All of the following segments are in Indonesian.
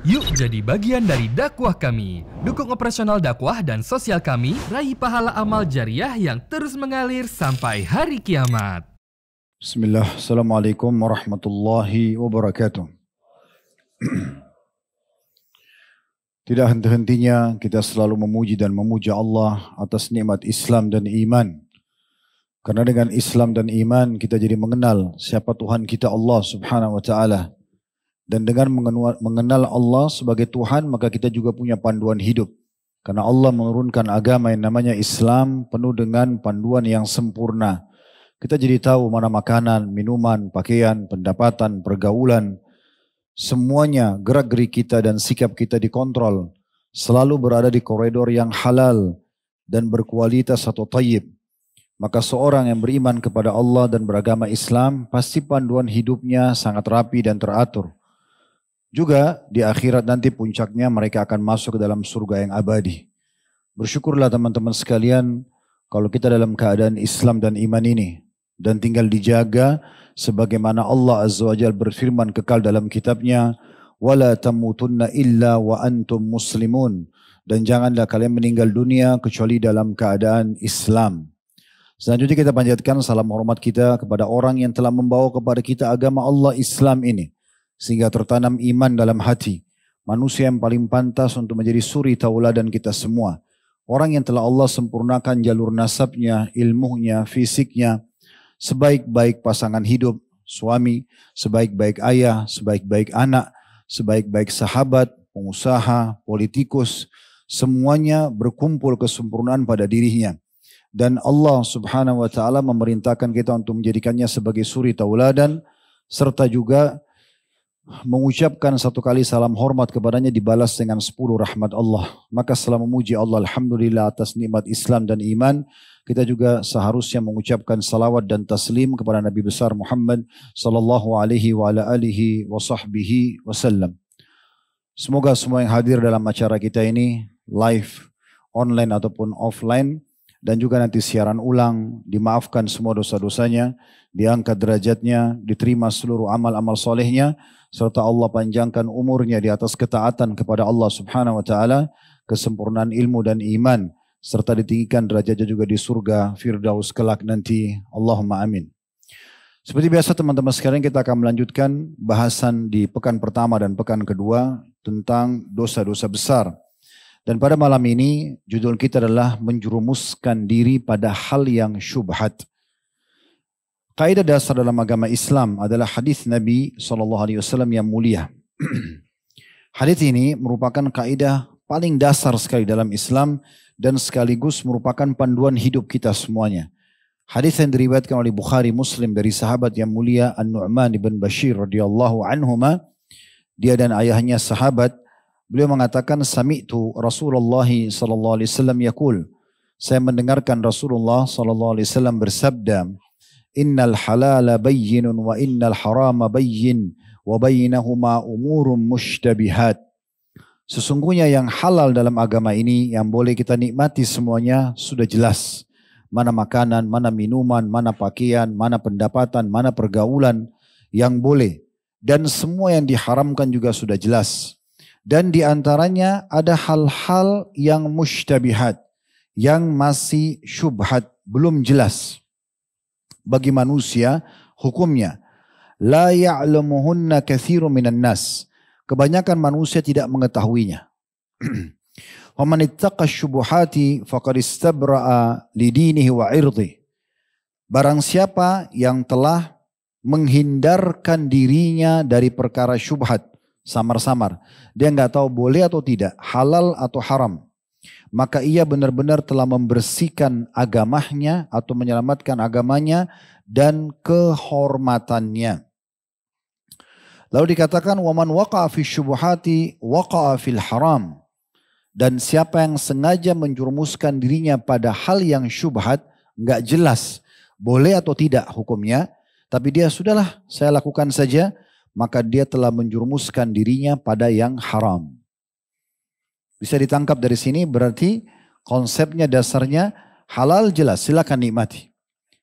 Yuk jadi bagian dari dakwah kami. Dukung operasional dakwah dan sosial kami, raih pahala amal jariah yang terus mengalir sampai hari kiamat. Bismillah, Assalamualaikum warahmatullahi wabarakatuh. Tidak henti-hentinya kita selalu memuji dan memuja Allah atas nikmat Islam dan iman. Karena dengan Islam dan iman kita jadi mengenal siapa Tuhan kita Allah subhanahu wa ta'ala. Dan dengan mengenal Allah sebagai Tuhan maka kita juga punya panduan hidup. Karena Allah menurunkan agama yang namanya Islam penuh dengan panduan yang sempurna. Kita jadi tahu mana makanan, minuman, pakaian, pendapatan, pergaulan. Semuanya gerak-gerik kita dan sikap kita dikontrol. Selalu berada di koridor yang halal dan berkualitas atau tayyib. Maka seorang yang beriman kepada Allah dan beragama Islam pasti panduan hidupnya sangat rapi dan teratur. Juga di akhirat nanti puncaknya mereka akan masuk ke dalam surga yang abadi. Bersyukurlah teman-teman sekalian kalau kita dalam keadaan Islam dan iman ini. Dan tinggal dijaga sebagaimana Allah Azza wa Jalla berfirman kekal dalam kitabnya. وَلَا تَمُوتُنَّ إِلَّا وَأَنْتُمْ مُسْلِمُونَ. Dan janganlah kalian meninggal dunia kecuali dalam keadaan Islam. Selanjutnya kita panjatkan salam hormat kita kepada orang yang telah membawa kepada kita agama Allah Islam ini. Sehingga tertanam iman dalam hati. Manusia yang paling pantas untuk menjadi suri tauladan kita semua. Orang yang telah Allah sempurnakan jalur nasabnya, ilmunya, fisiknya. Sebaik-baik pasangan hidup, suami, sebaik-baik ayah, sebaik-baik anak, sebaik-baik sahabat, pengusaha, politikus. Semuanya berkumpul kesempurnaan pada dirinya. Dan Allah subhanahu wa ta'ala memerintahkan kita untuk menjadikannya sebagai suri tauladan. Serta juga mengucapkan satu kali salam hormat kepadanya dibalas dengan 10 rahmat Allah. Maka setelah memuji Allah alhamdulillah atas nikmat Islam dan iman, kita juga seharusnya mengucapkan salawat dan taslim kepada Nabi besar Muhammad sallallahu alaihi wa ala alihi wa sahbihi wasallam. Semoga semua yang hadir dalam acara kita ini live, online ataupun offline dan juga nanti siaran ulang dimaafkan semua dosa-dosanya, diangkat derajatnya, diterima seluruh amal-amal solehnya, serta Allah panjangkan umurnya di atas ketaatan kepada Allah subhanahu wa ta'ala, kesempurnaan ilmu dan iman, serta ditinggikan derajatnya juga di surga Firdaus kelak nanti. Allahumma amin. Seperti biasa teman-teman sekalian kita akan melanjutkan bahasan di pekan pertama dan pekan kedua tentang dosa-dosa besar. Dan pada malam ini judul kita adalah menjerumuskan diri pada hal yang syubhat. Kaidah dasar dalam agama Islam adalah hadis Nabi SAW yang mulia. Hadis ini merupakan kaidah paling dasar sekali dalam Islam dan sekaligus merupakan panduan hidup kita semuanya. Hadis yang diriwayatkan oleh Bukhari Muslim dari sahabat yang mulia An-Nu'man ibn Bashir radhiyallahu anhuma. Dia dan ayahnya sahabat. Beliau mengatakan sami'tu Rasulullah SAW yaqul. Saya mendengarkan Rasulullah SAW bersabda. Innal halala bayyinun wa innal harama bayyin wa bainahuma umurun mushtabihat. Sesungguhnya yang halal dalam agama ini yang boleh kita nikmati semuanya sudah jelas. Mana makanan, mana minuman, mana pakaian, mana pendapatan, mana pergaulan yang boleh. Dan semua yang diharamkan juga sudah jelas. Dan di antaranya ada hal-hal yang mushtabihat. Yang masih syubhat, belum jelas. Bagi manusia hukumnya la ya'lamuhunna katsirun minan nas. Kebanyakan manusia tidak mengetahuinya. Wa man ittaqa syubuhati faqad istabra'a lidinihi wa 'irdihi. Barang siapa yang telah menghindarkan dirinya dari perkara syubhat, samar-samar, dia enggak tahu boleh atau tidak, halal atau haram, maka ia benar-benar telah membersihkan agamanya atau menyelamatkan agamanya dan kehormatannya. Lalu dikatakan waman waqa'a fi syubuhati waqa'a fil haram. Dan siapa yang sengaja menjerumuskan dirinya pada hal yang syubhat, enggak jelas boleh atau tidak hukumnya, tapi dia sudahlah saya lakukan saja, maka dia telah menjerumuskan dirinya pada yang haram. Bisa ditangkap dari sini berarti konsepnya dasarnya halal jelas silakan nikmati.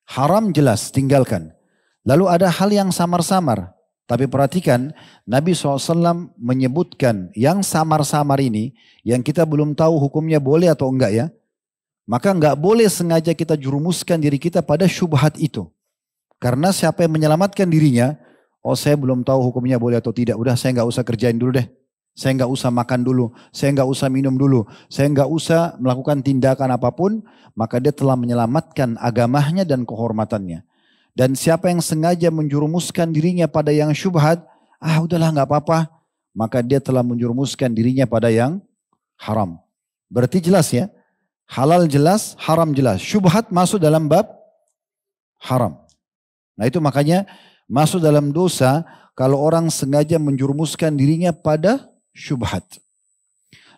Haram jelas tinggalkan. Lalu ada hal yang samar-samar. Tapi perhatikan, Nabi SAW menyebutkan yang samar-samar ini, yang kita belum tahu hukumnya boleh atau enggak ya. Maka enggak boleh sengaja kita jurumuskan diri kita pada syubhat itu. Karena siapa yang menyelamatkan dirinya, oh saya belum tahu hukumnya boleh atau tidak, udah saya enggak usah kerjain dulu deh. Saya enggak usah makan dulu, saya enggak usah minum dulu, saya enggak usah melakukan tindakan apapun, maka dia telah menyelamatkan agamanya dan kehormatannya. Dan siapa yang sengaja menjurumuskan dirinya pada yang syubhat, udahlah nggak apa-apa, maka dia telah menjurumuskan dirinya pada yang haram. Berarti jelas ya, halal jelas, haram jelas. Syubhat masuk dalam bab haram. Nah itu makanya masuk dalam dosa kalau orang sengaja menjurumuskan dirinya pada syubhat.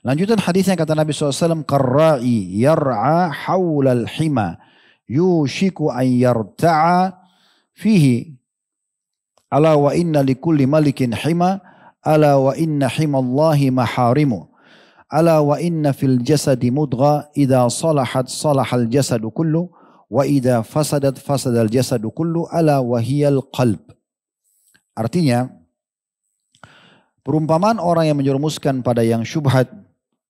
Lanjutan hadisnya kata Nabi SAW, Qarra'i yar'a hawlal hima yushiku an yarta'a fihi ala wa inna likulli malikin hima ala wa inna himallahi maharimu ala wa inna fil jasadi mudgha idha salahat salahal jasadu kullu wa idha fasadat fasadal jasadu kullu ala wa hiyal qalb. Artinya perumpamaan orang yang menjerumuskan pada yang syubhat,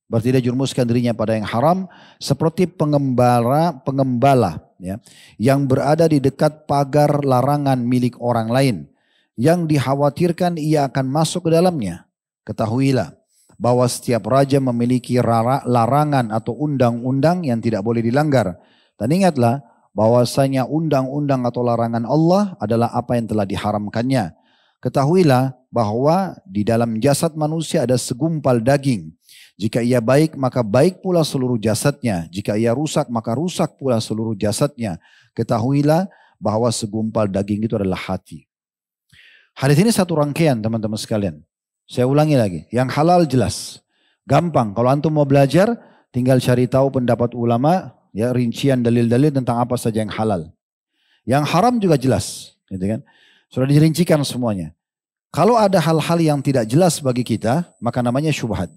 berarti dia jerumuskan dirinya pada yang haram, seperti pengembala ya, yang berada di dekat pagar larangan milik orang lain, yang dikhawatirkan ia akan masuk ke dalamnya. Ketahuilah bahwa setiap raja memiliki larangan atau undang-undang yang tidak boleh dilanggar. Dan ingatlah bahwasanya undang-undang atau larangan Allah adalah apa yang telah diharamkannya. Ketahuilah bahwa di dalam jasad manusia ada segumpal daging. Jika ia baik, maka baik pula seluruh jasadnya. Jika ia rusak, maka rusak pula seluruh jasadnya. Ketahuilah bahwa segumpal daging itu adalah hati. Hadis ini satu rangkaian teman-teman sekalian. Saya ulangi lagi. Yang halal jelas. Gampang. Kalau antum mau belajar, tinggal cari tahu pendapat ulama, ya rincian dalil-dalil tentang apa saja yang halal. Yang haram juga jelas. Gitu kan? Sudah dirincikan semuanya. Kalau ada hal-hal yang tidak jelas bagi kita, maka namanya syubhat.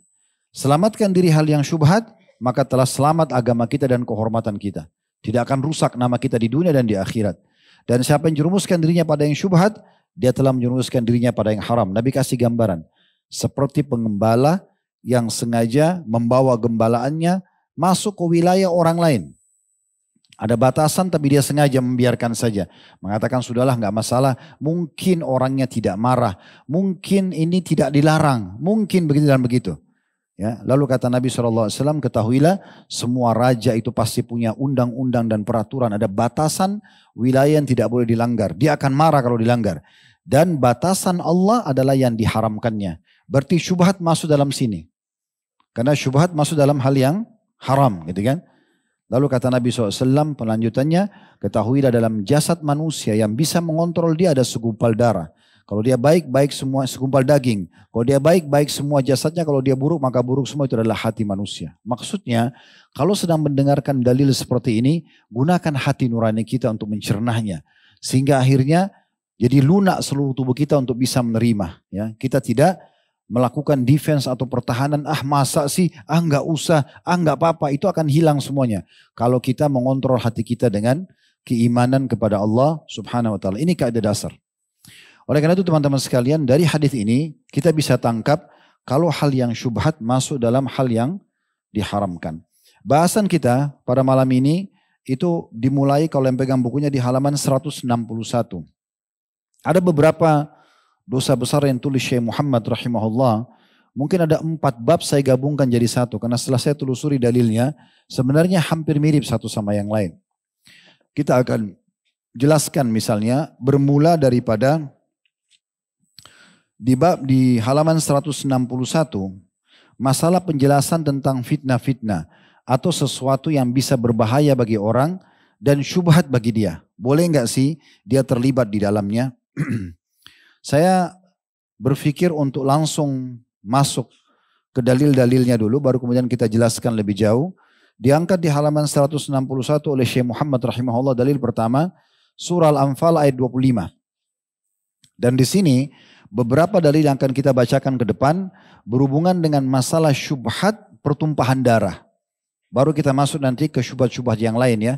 Selamatkan diri hal yang syubhat, maka telah selamat agama kita dan kehormatan kita. Tidak akan rusak nama kita di dunia dan di akhirat. Dan siapa yang jerumuskan dirinya pada yang syubhat, dia telah menjerumuskan dirinya pada yang haram. Nabi kasih gambaran. Seperti pengembala yang sengaja membawa gembalaannya masuk ke wilayah orang lain. Ada batasan tapi dia sengaja membiarkan saja. Mengatakan sudahlah nggak masalah. Mungkin orangnya tidak marah. Mungkin ini tidak dilarang. Mungkin begitu dan begitu. Ya, lalu kata Nabi SAW, ketahuilah semua raja itu pasti punya undang-undang dan peraturan. Ada batasan wilayah yang tidak boleh dilanggar. Dia akan marah kalau dilanggar. Dan batasan Allah adalah yang diharamkannya. Berarti syubhat masuk dalam sini. Karena syubhat masuk dalam hal yang haram, gitu kan. Lalu kata Nabi SAW pelanjutannya, ketahuilah dalam jasad manusia yang bisa mengontrol dia ada segumpal darah. Kalau dia baik, baik semua segumpal daging. Kalau dia baik, baik semua jasadnya. Kalau dia buruk, maka buruk semua. Itu adalah hati manusia. Maksudnya, kalau sedang mendengarkan dalil seperti ini, gunakan hati nurani kita untuk mencernahnya. Sehingga akhirnya jadi lunak seluruh tubuh kita untuk bisa menerima. Ya, kita tidak melakukan defense atau pertahanan. Masa sih? Enggak usah. Enggak apa-apa. Itu akan hilang semuanya. Kalau kita mengontrol hati kita dengan keimanan kepada Allah Subhanahu Wa Taala. Ini kaidah dasar. Oleh karena itu teman-teman sekalian, dari hadis ini kita bisa tangkap kalau hal yang syubhat masuk dalam hal yang diharamkan. Bahasan kita pada malam ini itu dimulai kalau yang pegang bukunya di halaman 161. Ada beberapa dosa besar yang tulis Syekh Muhammad rahimahullah. Mungkin ada 4 bab saya gabungkan jadi satu. Karena setelah saya telusuri dalilnya, sebenarnya hampir mirip satu sama yang lain. Kita akan jelaskan misalnya bermula daripada di halaman 161, masalah penjelasan tentang fitnah-fitnah atau sesuatu yang bisa berbahaya bagi orang dan syubhat bagi dia. Boleh nggak sih dia terlibat di dalamnya? Saya berpikir untuk langsung masuk ke dalil-dalilnya dulu, baru kemudian kita jelaskan lebih jauh. Diangkat di halaman 161 oleh Syekh Muhammad rahimahullah, dalil pertama, surah Al-Anfal ayat 25. Dan di sini beberapa dalil yang akan kita bacakan ke depan berhubungan dengan masalah syubhat pertumpahan darah. Baru kita masuk nanti ke syubhat-syubhat yang lain ya.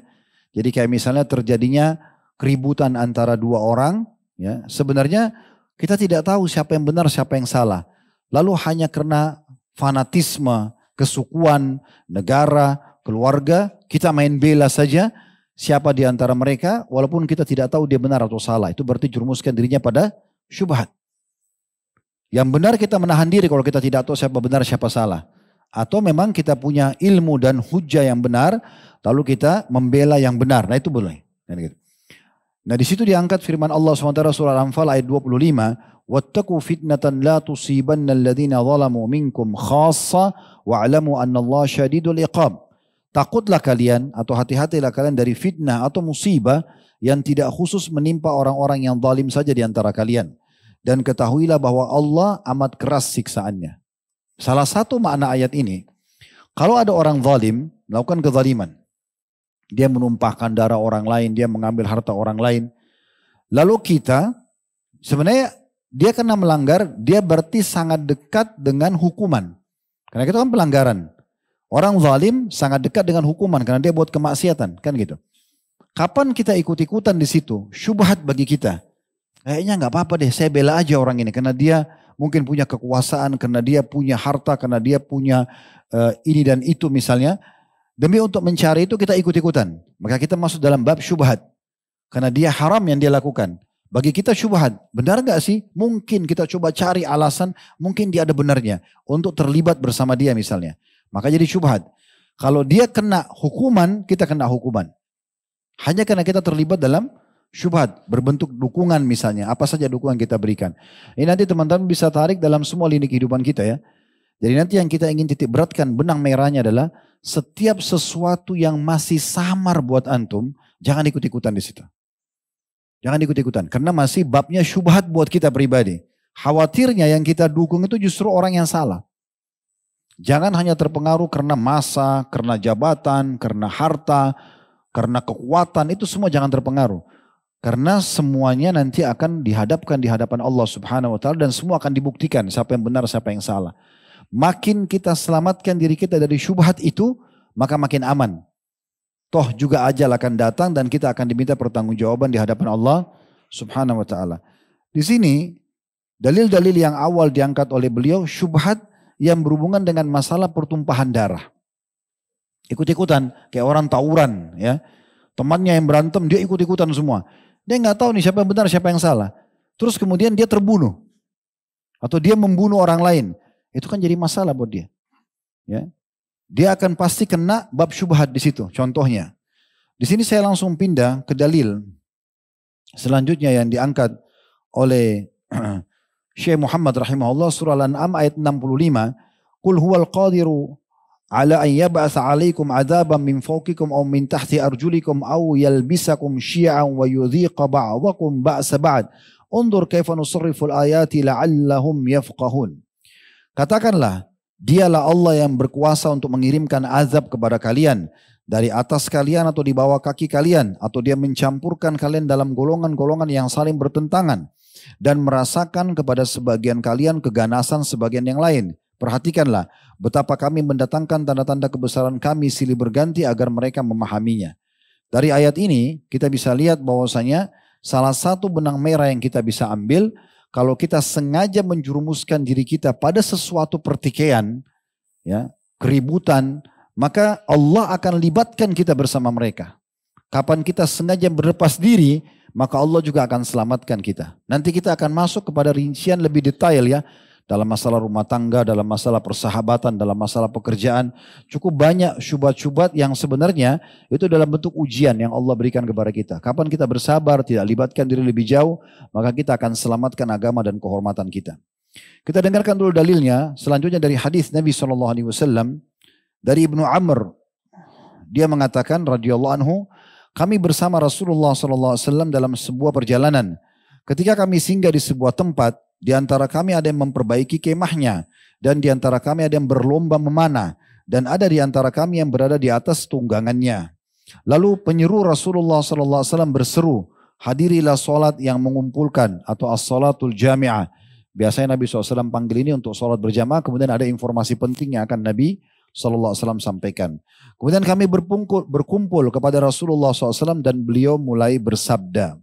Jadi kayak misalnya terjadinya keributan antara 2 orang. Ya, sebenarnya Kita tidak tahu siapa yang benar, siapa yang salah. Lalu hanya karena fanatisme, kesukuan, negara, keluarga, kita main bela saja siapa di antara mereka, walaupun kita tidak tahu dia benar atau salah. Itu berarti jerumuskan dirinya pada syubhat. Yang benar kita menahan diri kalau kita tidak tahu siapa benar, siapa salah. Atau memang kita punya ilmu dan hujah yang benar, lalu kita membela yang benar. Nah itu boleh. Nah di situ diangkat firman Allah SWT surah Al-Anfal ayat 25. Wattaqu fitnatan la tusibanna alladhina zalamu minkum khassa wa'lamu anna Allah syadidul iqab. Takutlah kalian atau hati-hatilah kalian dari fitnah atau musibah yang tidak khusus menimpa orang-orang yang zalim saja di antara kalian. Dan ketahuilah bahwa Allah amat keras siksaannya. Salah satu makna ayat ini, kalau ada orang zalim melakukan kezaliman, dia menumpahkan darah orang lain, dia mengambil harta orang lain. Lalu kita, sebenarnya dia kena melanggar, dia berarti sangat dekat dengan hukuman. Karena itu kan pelanggaran. Orang zalim sangat dekat dengan hukuman karena dia buat kemaksiatan, kan gitu. Kapan kita ikut-ikutan di situ? Syubhat bagi kita. Kayaknya nggak apa-apa deh, saya bela aja orang ini karena dia mungkin punya kekuasaan, karena dia punya harta, karena dia punya ini dan itu misalnya. Demi untuk mencari itu kita ikut-ikutan. Maka kita masuk dalam bab syubhat. Karena dia haram yang dia lakukan. Bagi kita syubhat. Benar gak sih? Mungkin kita coba cari alasan. Mungkin dia ada benarnya. Untuk terlibat bersama dia misalnya. Maka jadi syubhat. Kalau dia kena hukuman, kita kena hukuman. Hanya karena kita terlibat dalam syubhat. Berbentuk dukungan misalnya. Apa saja dukungan kita berikan. Ini nanti teman-teman bisa tarik dalam semua lini kehidupan kita ya. Jadi nanti yang kita ingin titik beratkan benang merahnya adalah setiap sesuatu yang masih samar buat antum, jangan ikut-ikutan di situ. Jangan ikut-ikutan karena masih babnya syubhat buat kita pribadi. Khawatirnya yang kita dukung itu justru orang yang salah. Jangan hanya terpengaruh karena massa, karena jabatan, karena harta, karena kekuatan, itu semua jangan terpengaruh. Karena semuanya nanti akan dihadapkan di hadapan Allah Subhanahu wa taala dan semua akan dibuktikan siapa yang benar, siapa yang salah. Makin kita selamatkan diri kita dari syubhat itu, maka makin aman. Toh juga ajal akan datang dan kita akan diminta pertanggungjawaban di hadapan Allah Subhanahu wa taala. Di sini dalil-dalil yang awal diangkat oleh beliau syubhat yang berhubungan dengan masalah pertumpahan darah. Ikut-ikutan kayak orang tawuran ya. Temannya yang berantem dia ikut-ikutan semua. Dia nggak tahu nih siapa yang benar, siapa yang salah. Terus kemudian dia terbunuh atau dia membunuh orang lain. Itu kan jadi masalah buat dia. Ya. Dia akan pasti kena bab syubhat di situ. Contohnya. Di sini saya langsung pindah ke dalil selanjutnya yang diangkat oleh Syekh Muhammad rahimahullah surah Al-An'am ayat 65. Qul huwal qadiru ala an yab'atsa 'alaikum 'adzaban min fawqikum aw min tahti arjulikum aw yalbisakum syi'an wa yudhiqa ba'dakum ba'sa ba'd. Undur kaifa nusarriful ayati la'allahum yafqahun. Katakanlah, dialah Allah yang berkuasa untuk mengirimkan azab kepada kalian dari atas kalian atau di bawah kaki kalian, atau dia mencampurkan kalian dalam golongan-golongan yang saling bertentangan dan merasakan kepada sebagian kalian keganasan sebagian yang lain. Perhatikanlah betapa kami mendatangkan tanda-tanda kebesaran kami silih berganti agar mereka memahaminya. Dari ayat ini kita bisa lihat bahwasanya salah satu benang merah yang kita bisa ambil, kalau kita sengaja menjerumuskan diri kita pada sesuatu pertikaian, ya, keributan, maka Allah akan libatkan kita bersama mereka. Kapan kita sengaja berlepas diri, maka Allah juga akan selamatkan kita. Nanti kita akan masuk kepada rincian lebih detail ya. Dalam masalah rumah tangga, dalam masalah persahabatan, dalam masalah pekerjaan. Cukup banyak syubhat-syubhat yang sebenarnya itu dalam bentuk ujian yang Allah berikan kepada kita. Kapan kita bersabar, tidak libatkan diri lebih jauh, maka kita akan selamatkan agama dan kehormatan kita. Kita dengarkan dulu dalilnya, selanjutnya dari hadis Nabi SAW, dari Ibnu Amr. Dia mengatakan, radhiyallahu anhu, kami bersama Rasulullah SAW dalam sebuah perjalanan. Ketika kami singgah di sebuah tempat, di antara kami ada yang memperbaiki kemahnya, dan di antara kami ada yang berlomba memanah, dan ada di antara kami yang berada di atas tunggangannya. Lalu penyeru Rasulullah SAW berseru, hadirilah solat yang mengumpulkan atau as-salatul jami'ah. Biasanya Nabi SAW panggil ini untuk solat berjamaah, kemudian ada informasi penting yang akan Nabi SAW sampaikan. Kemudian kami berkumpul kepada Rasulullah SAW dan beliau mulai bersabda.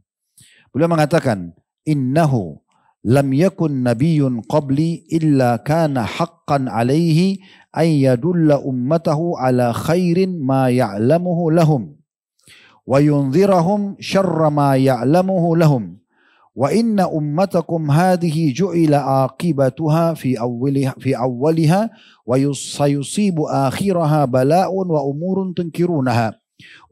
Beliau mengatakan, innahu lam yakun nabiyyun qabli illa kana haqqan alaihi ay yadulla ummatahu ala khairin ma ya'lamuhu lahum wa yunzirahum syarra ma ya'lamuhu lahum. Wa inna ummatakum hadhihi ju'ila aqibatuha fi awwaliha wa sayusibu akhiraha bala'un wa umurun tunkirunaha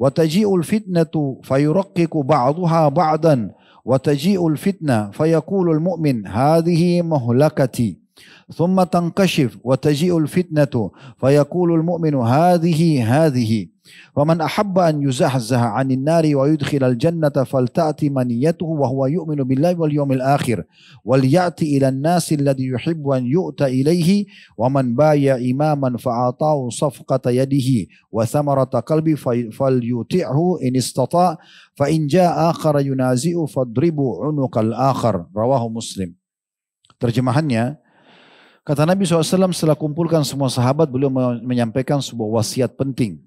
wa taji'ul fitnatu fayuraqqiqu ba'daha ba'dan wa taji'ul fitna fayaqulul mu'min hadhihi muhlakati thumma tankashif wa taji'ul fitnatu fayaqulul mu'minu hadhihi ومن أحب أن يزحزح عن النار ويدخل الجنة فلتأتي منيته وهو يؤمن بالله واليوم الآخر وليأتي إلى الناس الذي يحب أن يؤتى إليه ومن بايع إماما فأعطاه صفقة يده وثمرة قلبه فليطيعه إن استطاع فإن جاء آخر ينازئه فاضربوا عنق الآخر رواه مسلم. Terjemahannya, kata Nabi SAW setelah kumpulkan semua sahabat, beliau menyampaikan sebuah wasiat penting.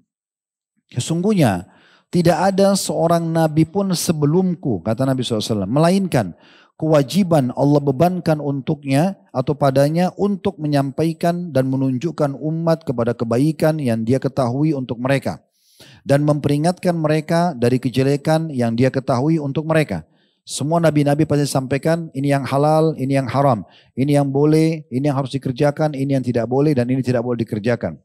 Sesungguhnya tidak ada seorang nabi pun sebelumku, kata Nabi SAW, melainkan kewajiban Allah bebankan untuknya atau padanya untuk menyampaikan dan menunjukkan umat kepada kebaikan yang dia ketahui untuk mereka dan memperingatkan mereka dari kejelekan yang dia ketahui untuk mereka. Semua nabi-nabi pasti sampaikan ini yang halal, ini yang haram, ini yang boleh, ini yang harus dikerjakan, ini yang tidak boleh dan ini tidak boleh dikerjakan.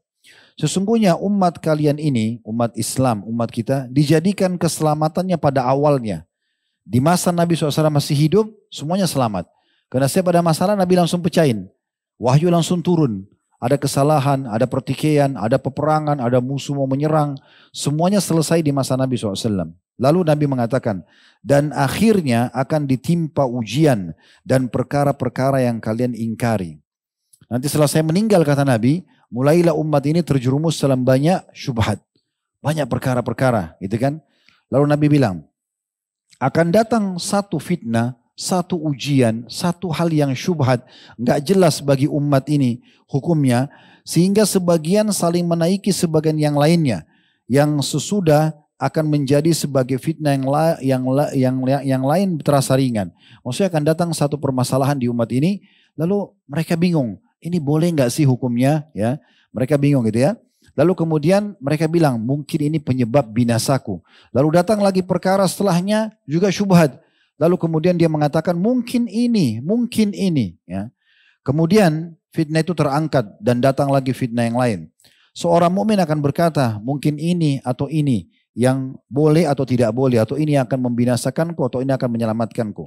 Sesungguhnya umat kalian ini, umat Islam, umat kita, dijadikan keselamatannya pada awalnya. Di masa Nabi SAW masih hidup, semuanya selamat. Karena setiap ada masalah, Nabi langsung pecahin. Wahyu langsung turun. Ada kesalahan, ada pertikaian, ada peperangan, ada musuh mau menyerang. Semuanya selesai di masa Nabi SAW. Lalu Nabi mengatakan, dan akhirnya akan ditimpa ujian dan perkara-perkara yang kalian ingkari. Nanti setelah saya meninggal, kata Nabi, mulailah umat ini terjerumus dalam banyak syubhat. Banyak perkara-perkara, gitu kan. Lalu Nabi bilang, akan datang satu fitnah, satu ujian, satu hal yang syubhat, nggak jelas bagi umat ini hukumnya, sehingga sebagian saling menaiki sebagian yang lainnya, yang sesudah akan menjadi sebagai fitnah yang lain terasa ringan. Maksudnya akan datang satu permasalahan di umat ini, lalu mereka bingung. Ini boleh nggak sih hukumnya? Ya, mereka bingung gitu ya. Lalu kemudian mereka bilang mungkin ini penyebab binasaku. Lalu datang lagi perkara setelahnya juga syubhat. Lalu kemudian dia mengatakan mungkin ini. Ya. Kemudian fitnah itu terangkat dan datang lagi fitnah yang lain. Seorang mukmin akan berkata mungkin ini atau ini yang boleh atau tidak boleh, atau ini akan membinasakanku atau ini akan menyelamatkanku.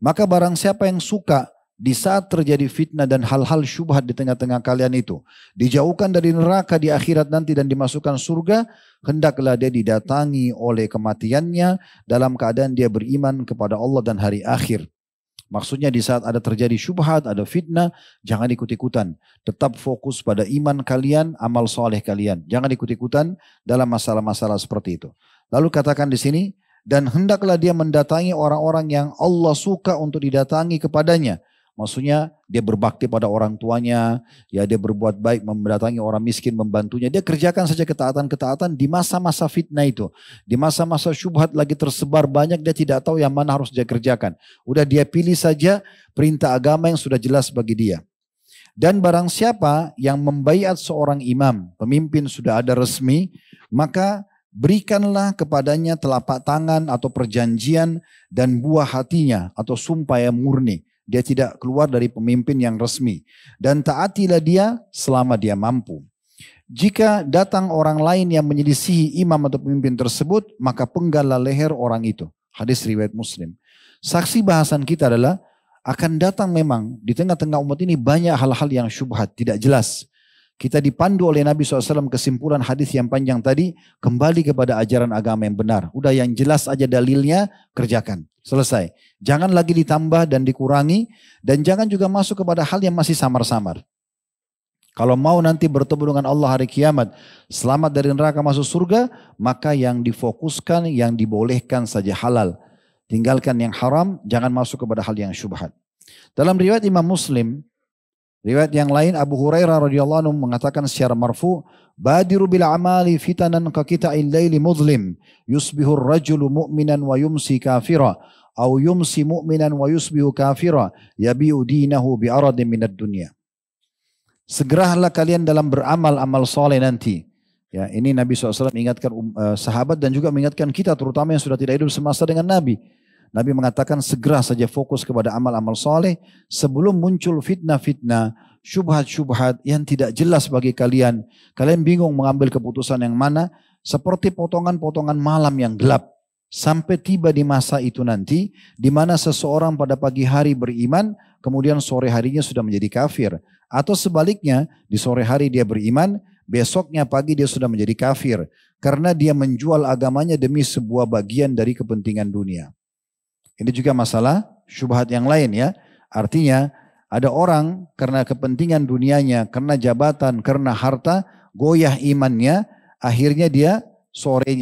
Maka barang siapa yang suka di saat terjadi fitnah dan hal-hal syubhat di tengah-tengah kalian itu, dijauhkan dari neraka di akhirat nanti dan dimasukkan surga, hendaklah dia didatangi oleh kematiannya dalam keadaan dia beriman kepada Allah dan hari akhir. Maksudnya di saat ada terjadi syubhat, ada fitnah, jangan ikut-ikutan. Tetap fokus pada iman kalian, amal soleh kalian. Jangan ikut-ikutan dalam masalah-masalah seperti itu. Lalu katakan di sini, dan hendaklah dia mendatangi orang-orang yang Allah suka untuk didatangi kepadanya. Maksudnya dia berbakti pada orang tuanya, ya dia berbuat baik, mendatangi orang miskin, membantunya. Dia kerjakan saja ketaatan-ketaatan di masa-masa fitnah itu. Di masa-masa syubhat lagi tersebar banyak, dia tidak tahu yang mana harus dia kerjakan. Udah dia pilih saja perintah agama yang sudah jelas bagi dia. Dan barang siapa yang membaiat seorang imam, pemimpin sudah ada resmi, maka berikanlah kepadanya telapak tangan atau perjanjian dan buah hatinya atau sumpah yang murni. Dia tidak keluar dari pemimpin yang resmi. Dan taatilah dia selama dia mampu. Jika datang orang lain yang menyelisihi imam atau pemimpin tersebut, maka penggallah leher orang itu. Hadis riwayat Muslim. Saksi bahasan kita adalah akan datang memang di tengah-tengah umat ini banyak hal-hal yang syubhat, tidak jelas. Kita dipandu oleh Nabi SAW kesimpulan hadis yang panjang tadi, kembali kepada ajaran agama yang benar. Udah yang jelas aja dalilnya, kerjakan. Selesai. Jangan lagi ditambah dan dikurangi, dan jangan juga masuk kepada hal yang masih samar-samar. Kalau mau nanti bertemu dengan Allah hari kiamat, selamat dari neraka masuk surga, maka yang difokuskan, yang dibolehkan saja halal. Tinggalkan yang haram, jangan masuk kepada hal yang syubhat. Dalam riwayat Imam Muslim, riwayat yang lain Abu Hurairah radhiyallahu anhu mengatakan secara marfu, badiru bil amali fitanan ka qita'il laili muzlim, yusbihur rajulu mu'minan wa yumsi kafira, au yumsi mu'minan wa yusbihu kafira yabi'u dinahu bi'aradin minad dunya. Segeralah kalian dalam beramal amal soleh nanti. Ya, ini Nabi SAW mengingatkan sahabat dan juga mengingatkan kita terutama yang sudah tidak hidup semasa dengan Nabi. Nabi mengatakan segera saja fokus kepada amal-amal soleh sebelum muncul fitnah-fitnah, syubhat-syubhat yang tidak jelas bagi kalian. Kalian bingung mengambil keputusan yang mana, seperti potongan-potongan malam yang gelap. Sampai tiba di masa itu nanti, di mana seseorang pada pagi hari beriman, kemudian sore harinya sudah menjadi kafir. Atau sebaliknya, di sore hari dia beriman, besoknya pagi dia sudah menjadi kafir. Karena dia menjual agamanya demi sebuah bagian dari kepentingan dunia. Ini juga masalah syubhat yang lain ya. Artinya ada orang karena kepentingan dunianya, karena jabatan, karena harta, goyah imannya, akhirnya dia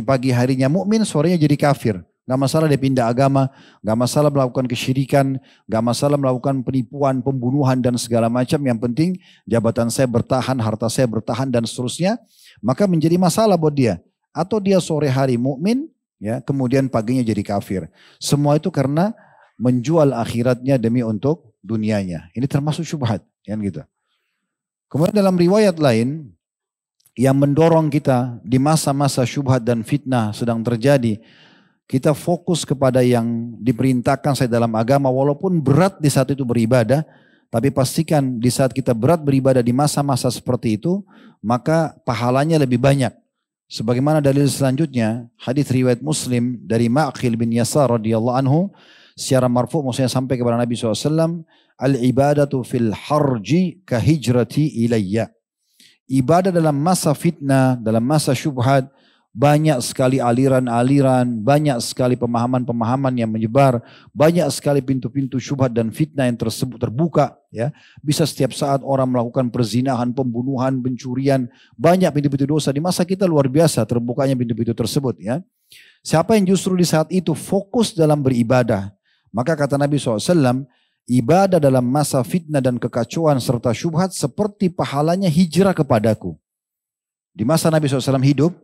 pagi harinya mukmin, sorenya jadi kafir. Gak masalah dia pindah agama, gak masalah melakukan kesyirikan, gak masalah melakukan penipuan, pembunuhan dan segala macam. Yang penting jabatan saya bertahan, harta saya bertahan dan seterusnya. Maka menjadi masalah buat dia. Atau dia sore hari mukmin, ya, kemudian paginya jadi kafir. Semua itu karena menjual akhiratnya demi untuk dunianya. Ini termasuk syubhat, kan gitu. Kemudian dalam riwayat lain yang mendorong kita di masa-masa syubhat dan fitnah sedang terjadi, kita fokus kepada yang diperintahkan saya dalam agama, walaupun berat di saat itu beribadah, tapi pastikan di saat kita berat beribadah di masa-masa seperti itu, maka pahalanya lebih banyak. Sebagaimana dalil selanjutnya, hadis riwayat Muslim dari Ma'qil bin Yasar radhiyallahu anhu, secara marfu maksudnya sampai kepada Nabi SAW, al-ibadatu fil harji kahijrati ilayya. Ibadah dalam masa fitnah, dalam masa syubhat, banyak sekali aliran-aliran, banyak sekali pemahaman-pemahaman yang menyebar, banyak sekali pintu-pintu syubhat dan fitnah yang terbuka. Ya, bisa setiap saat orang melakukan perzinahan, pembunuhan, pencurian, banyak pintu-pintu dosa. Di masa kita luar biasa terbukanya pintu-pintu tersebut. Ya, siapa yang justru di saat itu fokus dalam beribadah, maka kata Nabi SAW, ibadah dalam masa fitnah dan kekacauan serta syubhat seperti pahalanya hijrah kepadaku. Di masa Nabi SAW hidup,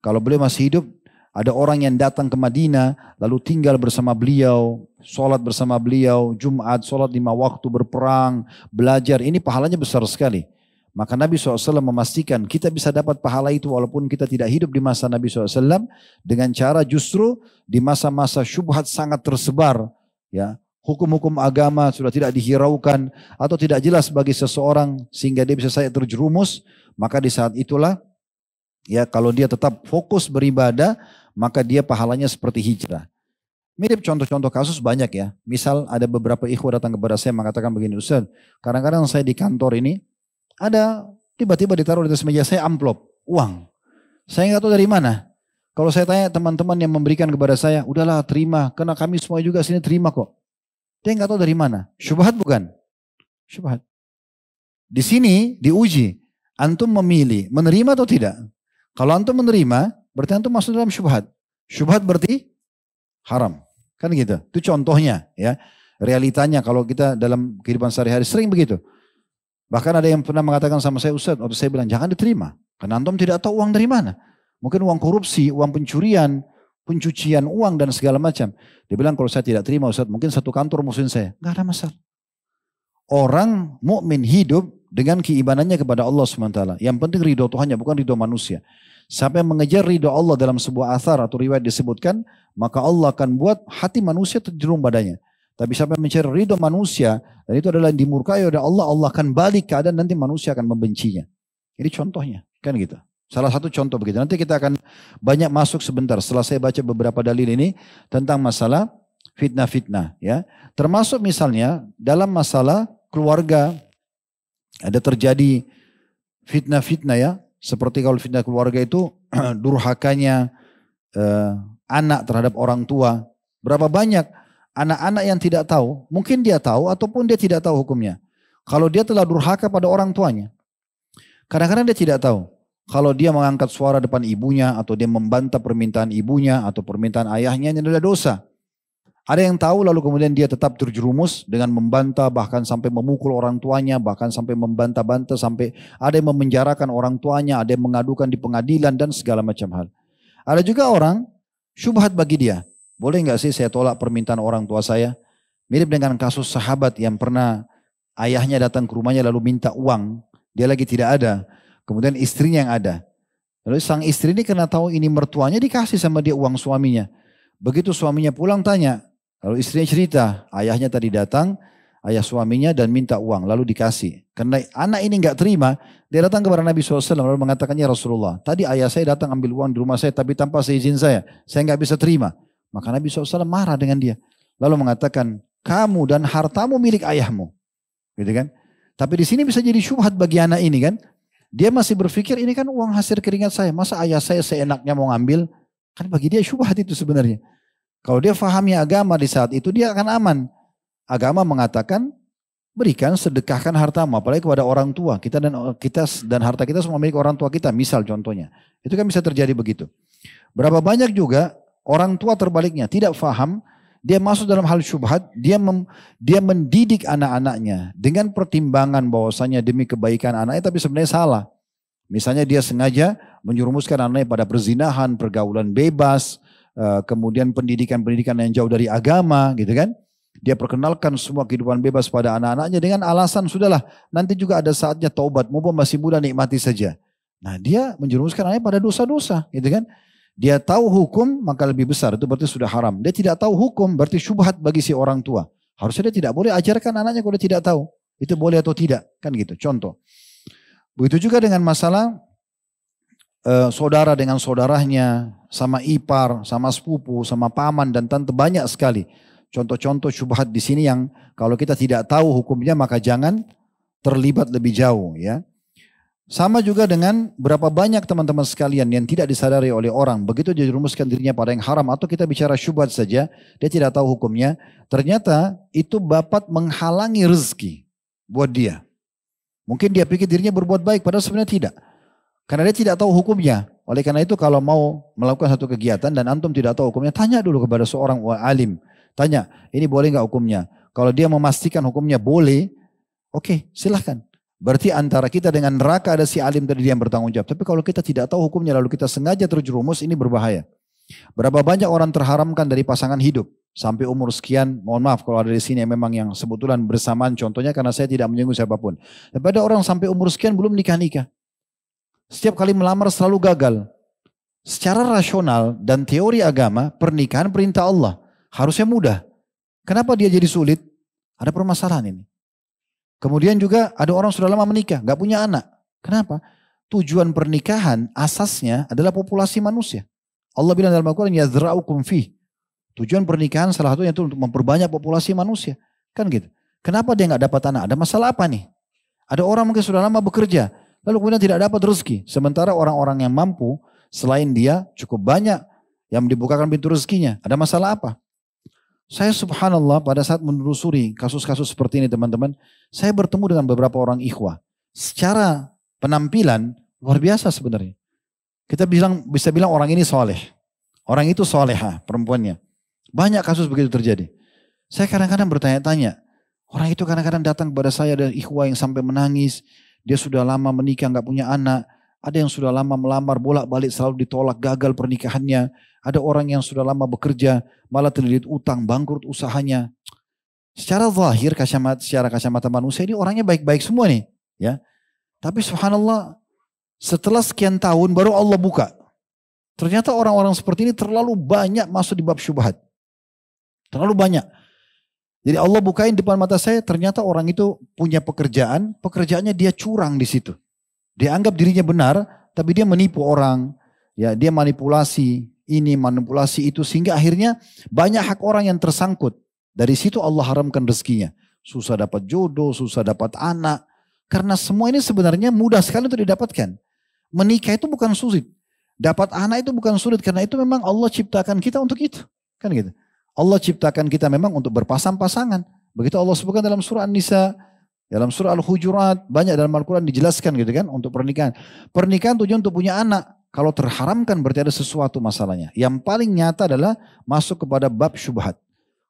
kalau beliau masih hidup, ada orang yang datang ke Madinah, lalu tinggal bersama beliau, sholat bersama beliau, Jumat, sholat 5 waktu, berperang, belajar. Ini pahalanya besar sekali. Maka Nabi SAW memastikan kita bisa dapat pahala itu walaupun kita tidak hidup di masa Nabi SAW, dengan cara justru di masa-masa syubhat sangat tersebar. Ya, hukum-hukum agama sudah tidak dihiraukan atau tidak jelas bagi seseorang sehingga dia bisa saja terjerumus. Maka di saat itulah, ya, kalau dia tetap fokus beribadah, maka dia pahalanya seperti hijrah. Mirip contoh-contoh kasus banyak ya. Misal ada beberapa ikhwah datang kepada saya mengatakan begini, Ustaz, kadang-kadang saya di kantor ini, ada tiba-tiba ditaruh di atas meja saya amplop, uang. Saya nggak tahu dari mana. Kalau saya tanya teman-teman yang memberikan kepada saya, udahlah terima, karena kami semua juga sini terima kok. Dia nggak tahu dari mana. Syubhat bukan? Syubhat. Di sini diuji, antum memilih, menerima atau tidak? Kalau antum menerima, berarti antum masuk dalam syubhat. Syubhat berarti haram. Kan gitu. Itu contohnya ya. Realitanya kalau kita dalam kehidupan sehari-hari sering begitu. Bahkan ada yang pernah mengatakan sama saya, Ustaz, waktu saya bilang jangan diterima. Karena antum tidak tahu uang dari mana. Mungkin uang korupsi, uang pencurian, pencucian uang dan segala macam. Dia bilang kalau saya tidak terima Ustaz, mungkin satu kantor musuhin saya. Gak ada masalah. Orang mukmin hidup dengan keimanannya kepada Allah SWT. Yang penting ridho Tuhannya, bukan ridho manusia. Siapa yang mengejar ridho Allah dalam sebuah athar atau riwayat disebutkan, maka Allah akan buat hati manusia terjerum padanya. Tapi siapa yang mencari ridho manusia, dan itu adalah yang dimurkai oleh Allah, Allah akan balik keadaan nanti manusia akan membencinya. Ini contohnya, kan gitu. Salah satu contoh begitu. Nanti kita akan banyak masuk sebentar setelah saya baca beberapa dalil ini tentang masalah fitnah-fitnah. Ya, termasuk misalnya dalam masalah keluarga ada terjadi fitnah-fitnah ya. Seperti kalau fitnah keluarga itu durhakanya anak terhadap orang tua. Berapa banyak anak-anak yang tidak tahu, mungkin dia tahu ataupun dia tidak tahu hukumnya. Kalau dia telah durhaka pada orang tuanya, kadang-kadang dia tidak tahu. Kalau dia mengangkat suara depan ibunya atau dia membantah permintaan ibunya atau permintaan ayahnya, ini adalah dosa. Ada yang tahu lalu kemudian dia tetap terjerumus dengan membantah, bahkan sampai memukul orang tuanya, bahkan sampai membantah-bantah, sampai ada yang memenjarakan orang tuanya, ada yang mengadukan di pengadilan dan segala macam hal. Ada juga orang syubhat bagi dia. Boleh nggak sih saya tolak permintaan orang tua saya? Mirip dengan kasus sahabat yang pernah ayahnya datang ke rumahnya lalu minta uang. Dia lagi tidak ada. Kemudian istrinya yang ada. Lalu sang istri ini karena tahu ini mertuanya dikasih sama dia uang suaminya. Begitu suaminya pulang tanya. Lalu istrinya cerita, ayahnya tadi datang, ayah suaminya dan minta uang lalu dikasih. Karena anak ini nggak terima, dia datang kepada Nabi SAW lalu mengatakannya Rasulullah. Tadi ayah saya datang ambil uang di rumah saya tapi tanpa seizin saya nggak bisa terima. Maka Nabi SAW marah dengan dia. Lalu mengatakan, kamu dan hartamu milik ayahmu. Gitu kan? Tapi di sini bisa jadi syubhat bagi anak ini kan. Dia masih berpikir ini kan uang hasil keringat saya. Masa ayah saya seenaknya mau ngambil? Kan bagi dia syubhat itu sebenarnya. Kalau dia fahami agama di saat itu dia akan aman. Agama mengatakan berikan sedekahkan hartamu. Apalagi kepada orang tua. Kita dan harta kita semua milik orang tua kita. Misal contohnya. Itu kan bisa terjadi begitu. Berapa banyak juga orang tua terbaliknya tidak faham. Dia masuk dalam hal syubhat, dia mendidik anak-anaknya dengan pertimbangan bahwasanya demi kebaikan anaknya tapi sebenarnya salah. Misalnya dia sengaja menyerumuskan anaknya pada perzinahan, pergaulan bebas, kemudian pendidikan-pendidikan yang jauh dari agama gitu kan. Dia perkenalkan semua kehidupan bebas pada anak-anaknya dengan alasan sudahlah nanti juga ada saatnya taubat, mumpung masih muda nikmati saja. Nah dia menjerumuskan anaknya pada dosa-dosa gitu kan. Dia tahu hukum maka lebih besar itu berarti sudah haram. Dia tidak tahu hukum berarti syubhat bagi si orang tua. Harusnya dia tidak boleh ajarkan anaknya kalau dia tidak tahu. Itu boleh atau tidak kan gitu contoh. Begitu juga dengan masalah saudara dengan saudaranya, sama ipar, sama sepupu, sama paman dan tante banyak sekali. Contoh-contoh syubhat di sini yang kalau kita tidak tahu hukumnya maka jangan terlibat lebih jauh ya. Sama juga dengan berapa banyak teman-teman sekalian yang tidak disadari oleh orang. Begitu dia dirumuskan dirinya pada yang haram atau kita bicara syubhat saja, dia tidak tahu hukumnya. Ternyata itu dapat menghalangi rezeki buat dia. Mungkin dia pikir dirinya berbuat baik padahal sebenarnya tidak. Karena dia tidak tahu hukumnya. Oleh karena itu kalau mau melakukan satu kegiatan dan antum tidak tahu hukumnya, tanya dulu kepada seorang alim. Tanya, ini boleh nggak hukumnya? Kalau dia memastikan hukumnya boleh, oke, silahkan. Berarti antara kita dengan neraka ada si alim tadi yang bertanggung jawab. Tapi kalau kita tidak tahu hukumnya lalu kita sengaja terjerumus, ini berbahaya. Berapa banyak orang terharamkan dari pasangan hidup sampai umur sekian. Mohon maaf kalau ada di sini memang yang sebetulan bersamaan contohnya karena saya tidak menyinggung siapapun. Tapi ada orang sampai umur sekian belum nikah-nikah. Setiap kali melamar selalu gagal. Secara rasional dan teori agama pernikahan perintah Allah. Harusnya mudah. Kenapa dia jadi sulit? Ada permasalahan ini. Kemudian juga ada orang sudah lama menikah, gak punya anak. Kenapa? Tujuan pernikahan asasnya adalah populasi manusia. Allah bilang dalam Al-Quran, yazra'ukum fih. Tujuan pernikahan salah satunya itu untuk memperbanyak populasi manusia. Kan gitu. Kenapa dia gak dapat anak? Ada masalah apa nih? Ada orang mungkin sudah lama bekerja, lalu kemudian tidak dapat rezeki. Sementara orang-orang yang mampu, selain dia cukup banyak yang dibukakan pintu rezekinya. Ada masalah apa? Saya subhanallah pada saat menelusuri kasus-kasus seperti ini teman-teman, saya bertemu dengan beberapa orang ikhwah. Secara penampilan luar biasa sebenarnya. Kita bisa bilang orang ini soleh. Orang itu soleha perempuannya. Banyak kasus begitu terjadi. Saya kadang-kadang bertanya-tanya. Orang itu kadang-kadang datang kepada saya dan ikhwah yang sampai menangis. Dia sudah lama menikah gak punya anak. Ada yang sudah lama melamar bolak-balik selalu ditolak gagal pernikahannya. Ada orang yang sudah lama bekerja, malah terlilit utang, bangkrut usahanya. Secara zahir, secara kacamata manusia ini orangnya baik-baik semua nih. Ya. Tapi subhanallah, setelah sekian tahun baru Allah buka. Ternyata orang-orang seperti ini terlalu banyak masuk di bab syubhat. Terlalu banyak. Jadi Allah bukain depan mata saya, ternyata orang itu punya pekerjaannya dia curang di situ. Dia anggap dirinya benar, tapi dia menipu orang. Ya, dia manipulasi. Ini manipulasi itu sehingga akhirnya banyak hak orang yang tersangkut. Dari situ Allah haramkan rezekinya. Susah dapat jodoh, susah dapat anak. Karena semua ini sebenarnya mudah sekali untuk didapatkan. Menikah itu bukan sulit. Dapat anak itu bukan sulit karena itu memang Allah ciptakan kita untuk itu. Kan gitu. Allah ciptakan kita memang untuk berpasang-pasangan. Begitu Allah sebutkan dalam surah An-Nisa, dalam surah Al-Hujurat, banyak dalam Al-Quran dijelaskan gitu kan untuk pernikahan. Pernikahan tujuan untuk punya anak. Kalau terharamkan berarti ada sesuatu masalahnya. Yang paling nyata adalah masuk kepada bab syubhat.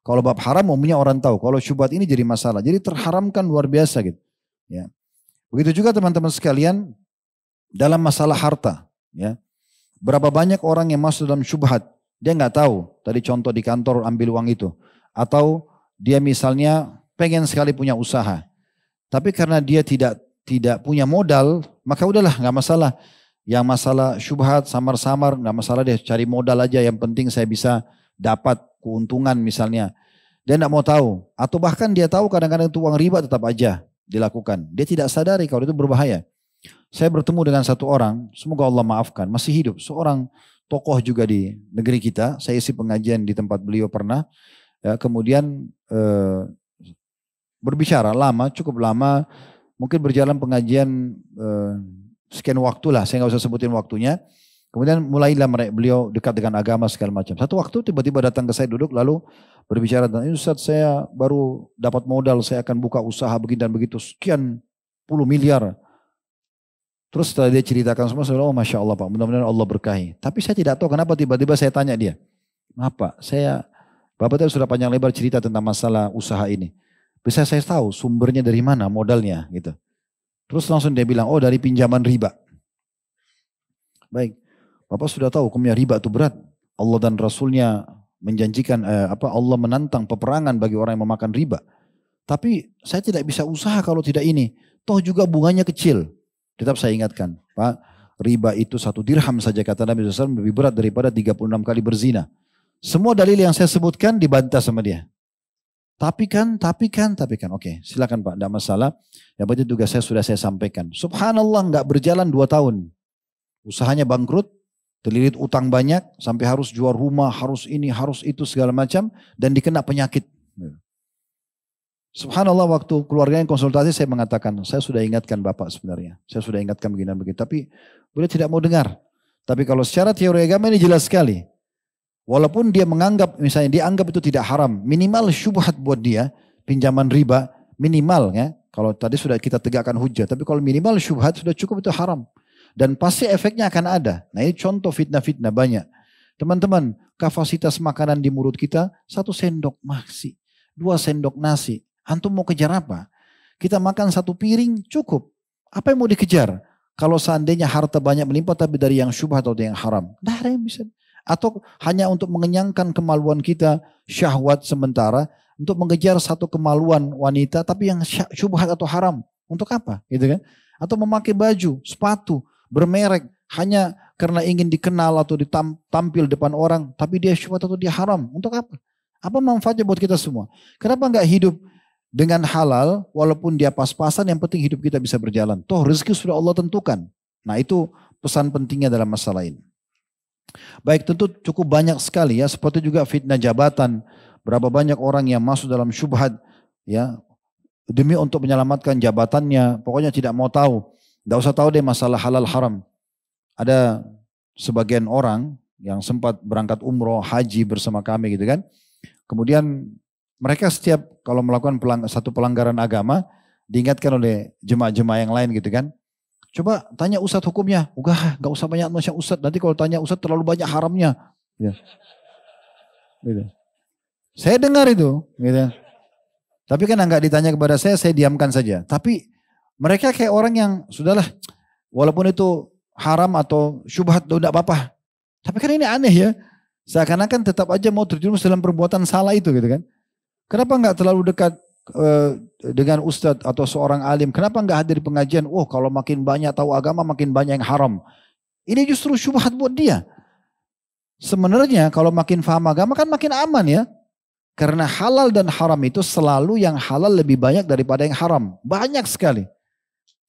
Kalau bab haram umumnya orang tahu. Kalau syubhat ini jadi masalah. Jadi terharamkan luar biasa gitu. Ya. Begitu juga teman-teman sekalian dalam masalah harta. Ya. Berapa banyak orang yang masuk dalam syubhat. Dia nggak tahu, tadi contoh di kantor ambil uang itu. Atau dia misalnya pengen sekali punya usaha. Tapi karena dia tidak punya modal, maka udahlah nggak masalah. Yang masalah syubhat, samar-samar, nggak masalah deh cari modal aja. Yang penting saya bisa dapat keuntungan misalnya. Dia nggak mau tahu. Atau bahkan dia tahu kadang-kadang itu uang riba tetap aja dilakukan. Dia tidak sadari kalau itu berbahaya. Saya bertemu dengan satu orang, semoga Allah maafkan, masih hidup. Seorang tokoh juga di negeri kita, saya isi pengajian di tempat beliau pernah. Ya, kemudian berbicara lama, cukup lama, mungkin berjalan pengajian sekian waktu lah, saya nggak usah sebutin waktunya. Kemudian mulailah beliau dekat dengan agama segala macam. Satu waktu tiba-tiba datang ke saya duduk lalu berbicara tentang, Ustaz saya baru dapat modal, saya akan buka usaha begini dan begitu, sekian puluh miliar. Terus setelah dia ceritakan semua, saya bilang, oh Masya Allah Pak, mudah-mudahan Allah berkahi. Tapi saya tidak tahu kenapa tiba-tiba saya tanya dia. Apa? Bapak tadi sudah panjang lebar cerita tentang masalah usaha ini. Bisa saya tahu sumbernya dari mana, modalnya gitu. Terus langsung dia bilang, oh dari pinjaman riba. Baik, Bapak sudah tahu hukumnya riba itu berat. Allah dan Rasulnya menjanjikan, Allah menantang peperangan bagi orang yang memakan riba. Tapi saya tidak bisa usaha kalau tidak ini. Toh juga bunganya kecil. Tetap saya ingatkan, Pak, riba itu 1 dirham saja kata Nabi SAW lebih berat daripada 36 kali berzina. Semua dalil yang saya sebutkan dibantah sama dia. Tapi kan. Oke, silakan Pak, tidak masalah. Yang penting juga sudah saya sampaikan. Subhanallah nggak berjalan 2 tahun. Usahanya bangkrut, terlilit utang banyak, sampai harus jual rumah, harus ini, harus itu segala macam. Dan dikena penyakit. Subhanallah waktu keluarganya konsultasi saya mengatakan, saya sudah ingatkan Bapak sebenarnya. Saya sudah ingatkan begini dan begitu. Tapi beliau tidak mau dengar. Tapi kalau secara teori agama ini jelas sekali. Walaupun dia menganggap, misalnya dia anggap itu tidak haram. Minimal syubhat buat dia, pinjaman riba, minimal ya. Kalau tadi sudah kita tegakkan hujah. Tapi kalau minimal syubhat sudah cukup itu haram. Dan pasti efeknya akan ada. Nah ini contoh fitnah-fitnah banyak. Teman-teman, kapasitas makanan di mulut kita, 1 sendok nasi, 2 sendok nasi. Antum mau kejar apa? Kita makan 1 piring cukup. Apa yang mau dikejar? Kalau seandainya harta banyak melimpah tapi dari yang syubhat atau yang haram. Tidak ada yang bisa. Atau hanya untuk mengenyangkan kemaluan kita, syahwat sementara. Untuk mengejar 1 kemaluan wanita tapi yang syubhat atau haram. Untuk apa? Gitu kan? Atau memakai baju, sepatu, bermerek. Hanya karena ingin dikenal atau ditampil depan orang. Tapi dia syubhat atau dia haram. Untuk apa? Apa manfaatnya buat kita semua? Kenapa enggak hidup dengan halal, walaupun dia pas-pasan, yang penting hidup kita bisa berjalan. Toh rezeki sudah Allah tentukan. Nah itu pesan pentingnya dalam masalah ini. Baik, tentu cukup banyak sekali ya, seperti juga fitnah jabatan. Berapa banyak orang yang masuk dalam syubhat ya, demi untuk menyelamatkan jabatannya, pokoknya tidak mau tahu. Tidak usah tahu deh masalah halal haram. Ada sebagian orang yang sempat berangkat umroh, haji bersama kami gitu kan. Kemudian mereka setiap kalau melakukan satu pelanggaran agama, diingatkan oleh jemaah-jemaah yang lain gitu kan. Coba tanya Ustadz hukumnya. Enggak usah banyak nanya Ustadz. Nanti kalau tanya Ustadz terlalu banyak haramnya. Ya. Gitu. Saya dengar itu. Gitu. Tapi kan enggak ditanya kepada saya diamkan saja. Tapi mereka kayak orang yang sudahlah. Walaupun itu haram atau syubhat, enggak apa-apa. Tapi kan ini aneh ya. Seakan-akan tetap aja mau terjerumus dalam perbuatan salah itu gitu kan. Kenapa enggak terlalu dekat dengan ustadz atau seorang alim? Kenapa enggak hadir pengajian? Oh kalau makin banyak tahu agama makin banyak yang haram. Ini justru syubhat buat dia. Sebenarnya kalau makin paham agama kan makin aman ya. Karena halal dan haram itu selalu yang halal lebih banyak daripada yang haram. Banyak sekali.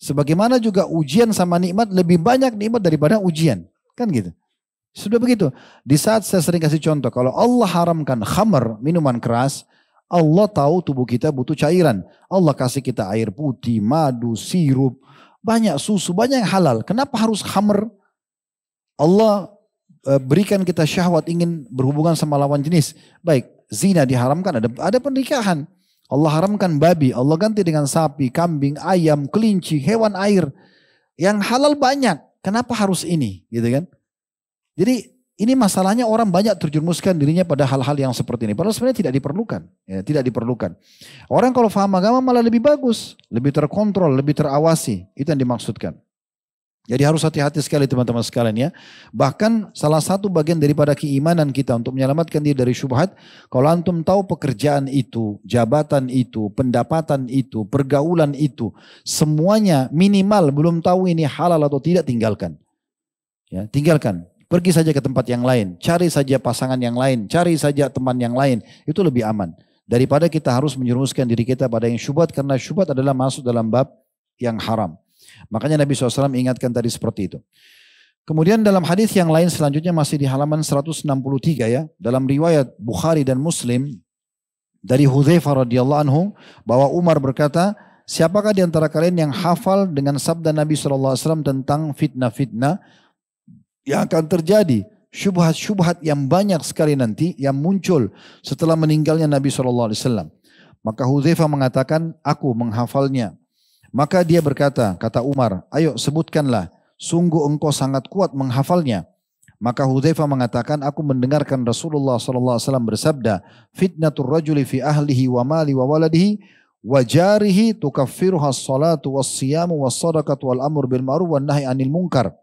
Sebagaimana juga ujian sama nikmat lebih banyak nikmat daripada ujian. Kan gitu. Sudah begitu. Di saat saya sering kasih contoh. Kalau Allah haramkan khamar, minuman keras. Allah tahu tubuh kita butuh cairan. Allah kasih kita air putih, madu, sirup, banyak susu, banyak yang halal. Kenapa harus khamr? Allah berikan kita syahwat ingin berhubungan sama lawan jenis. Baik, zina diharamkan, ada pernikahan. Allah haramkan babi, Allah ganti dengan sapi, kambing, ayam, kelinci, hewan air. Yang halal banyak. Kenapa harus ini? Gitu kan? Jadi ini masalahnya orang banyak terjerumuskan dirinya pada hal-hal yang seperti ini. Padahal sebenarnya tidak diperlukan. Ya, tidak diperlukan. Orang kalau paham agama malah lebih bagus. Lebih terkontrol, lebih terawasi. Itu yang dimaksudkan. Jadi harus hati-hati sekali teman-teman sekalian ya. Bahkan salah satu bagian daripada keimanan kita untuk menyelamatkan diri dari syubhat, kalau antum tahu pekerjaan itu, jabatan itu, pendapatan itu, pergaulan itu, semuanya minimal belum tahu ini halal atau tidak, tinggalkan. Ya, tinggalkan. Pergi saja ke tempat yang lain, cari saja pasangan yang lain, cari saja teman yang lain, itu lebih aman. Daripada kita harus menjerumuskan diri kita pada yang syubhat, karena syubhat adalah masuk dalam bab yang haram. Makanya Nabi SAW ingatkan tadi seperti itu. Kemudian dalam hadis yang lain selanjutnya masih di halaman 163 ya. Dalam riwayat Bukhari dan Muslim dari Hudzaifah radhiyallahu anhu bahwa Umar berkata, siapakah di antara kalian yang hafal dengan sabda Nabi SAW tentang fitnah-fitnah yang akan terjadi, syubhat-syubhat yang banyak sekali nanti yang muncul setelah meninggalnya Nabi SAW. Maka Hudzaifah mengatakan, aku menghafalnya. Maka dia berkata, kata Umar, ayo sebutkanlah, sungguh engkau sangat kuat menghafalnya. Maka Hudzaifah mengatakan, aku mendengarkan Rasulullah SAW bersabda, fitnatur rajuli fi ahlihi wa mali wa waladihi wa jarihi tukaffiruha as-salatu was-siyamu was-sadaqatu wal amru bil ma'ruf wan nahy 'anil munkar.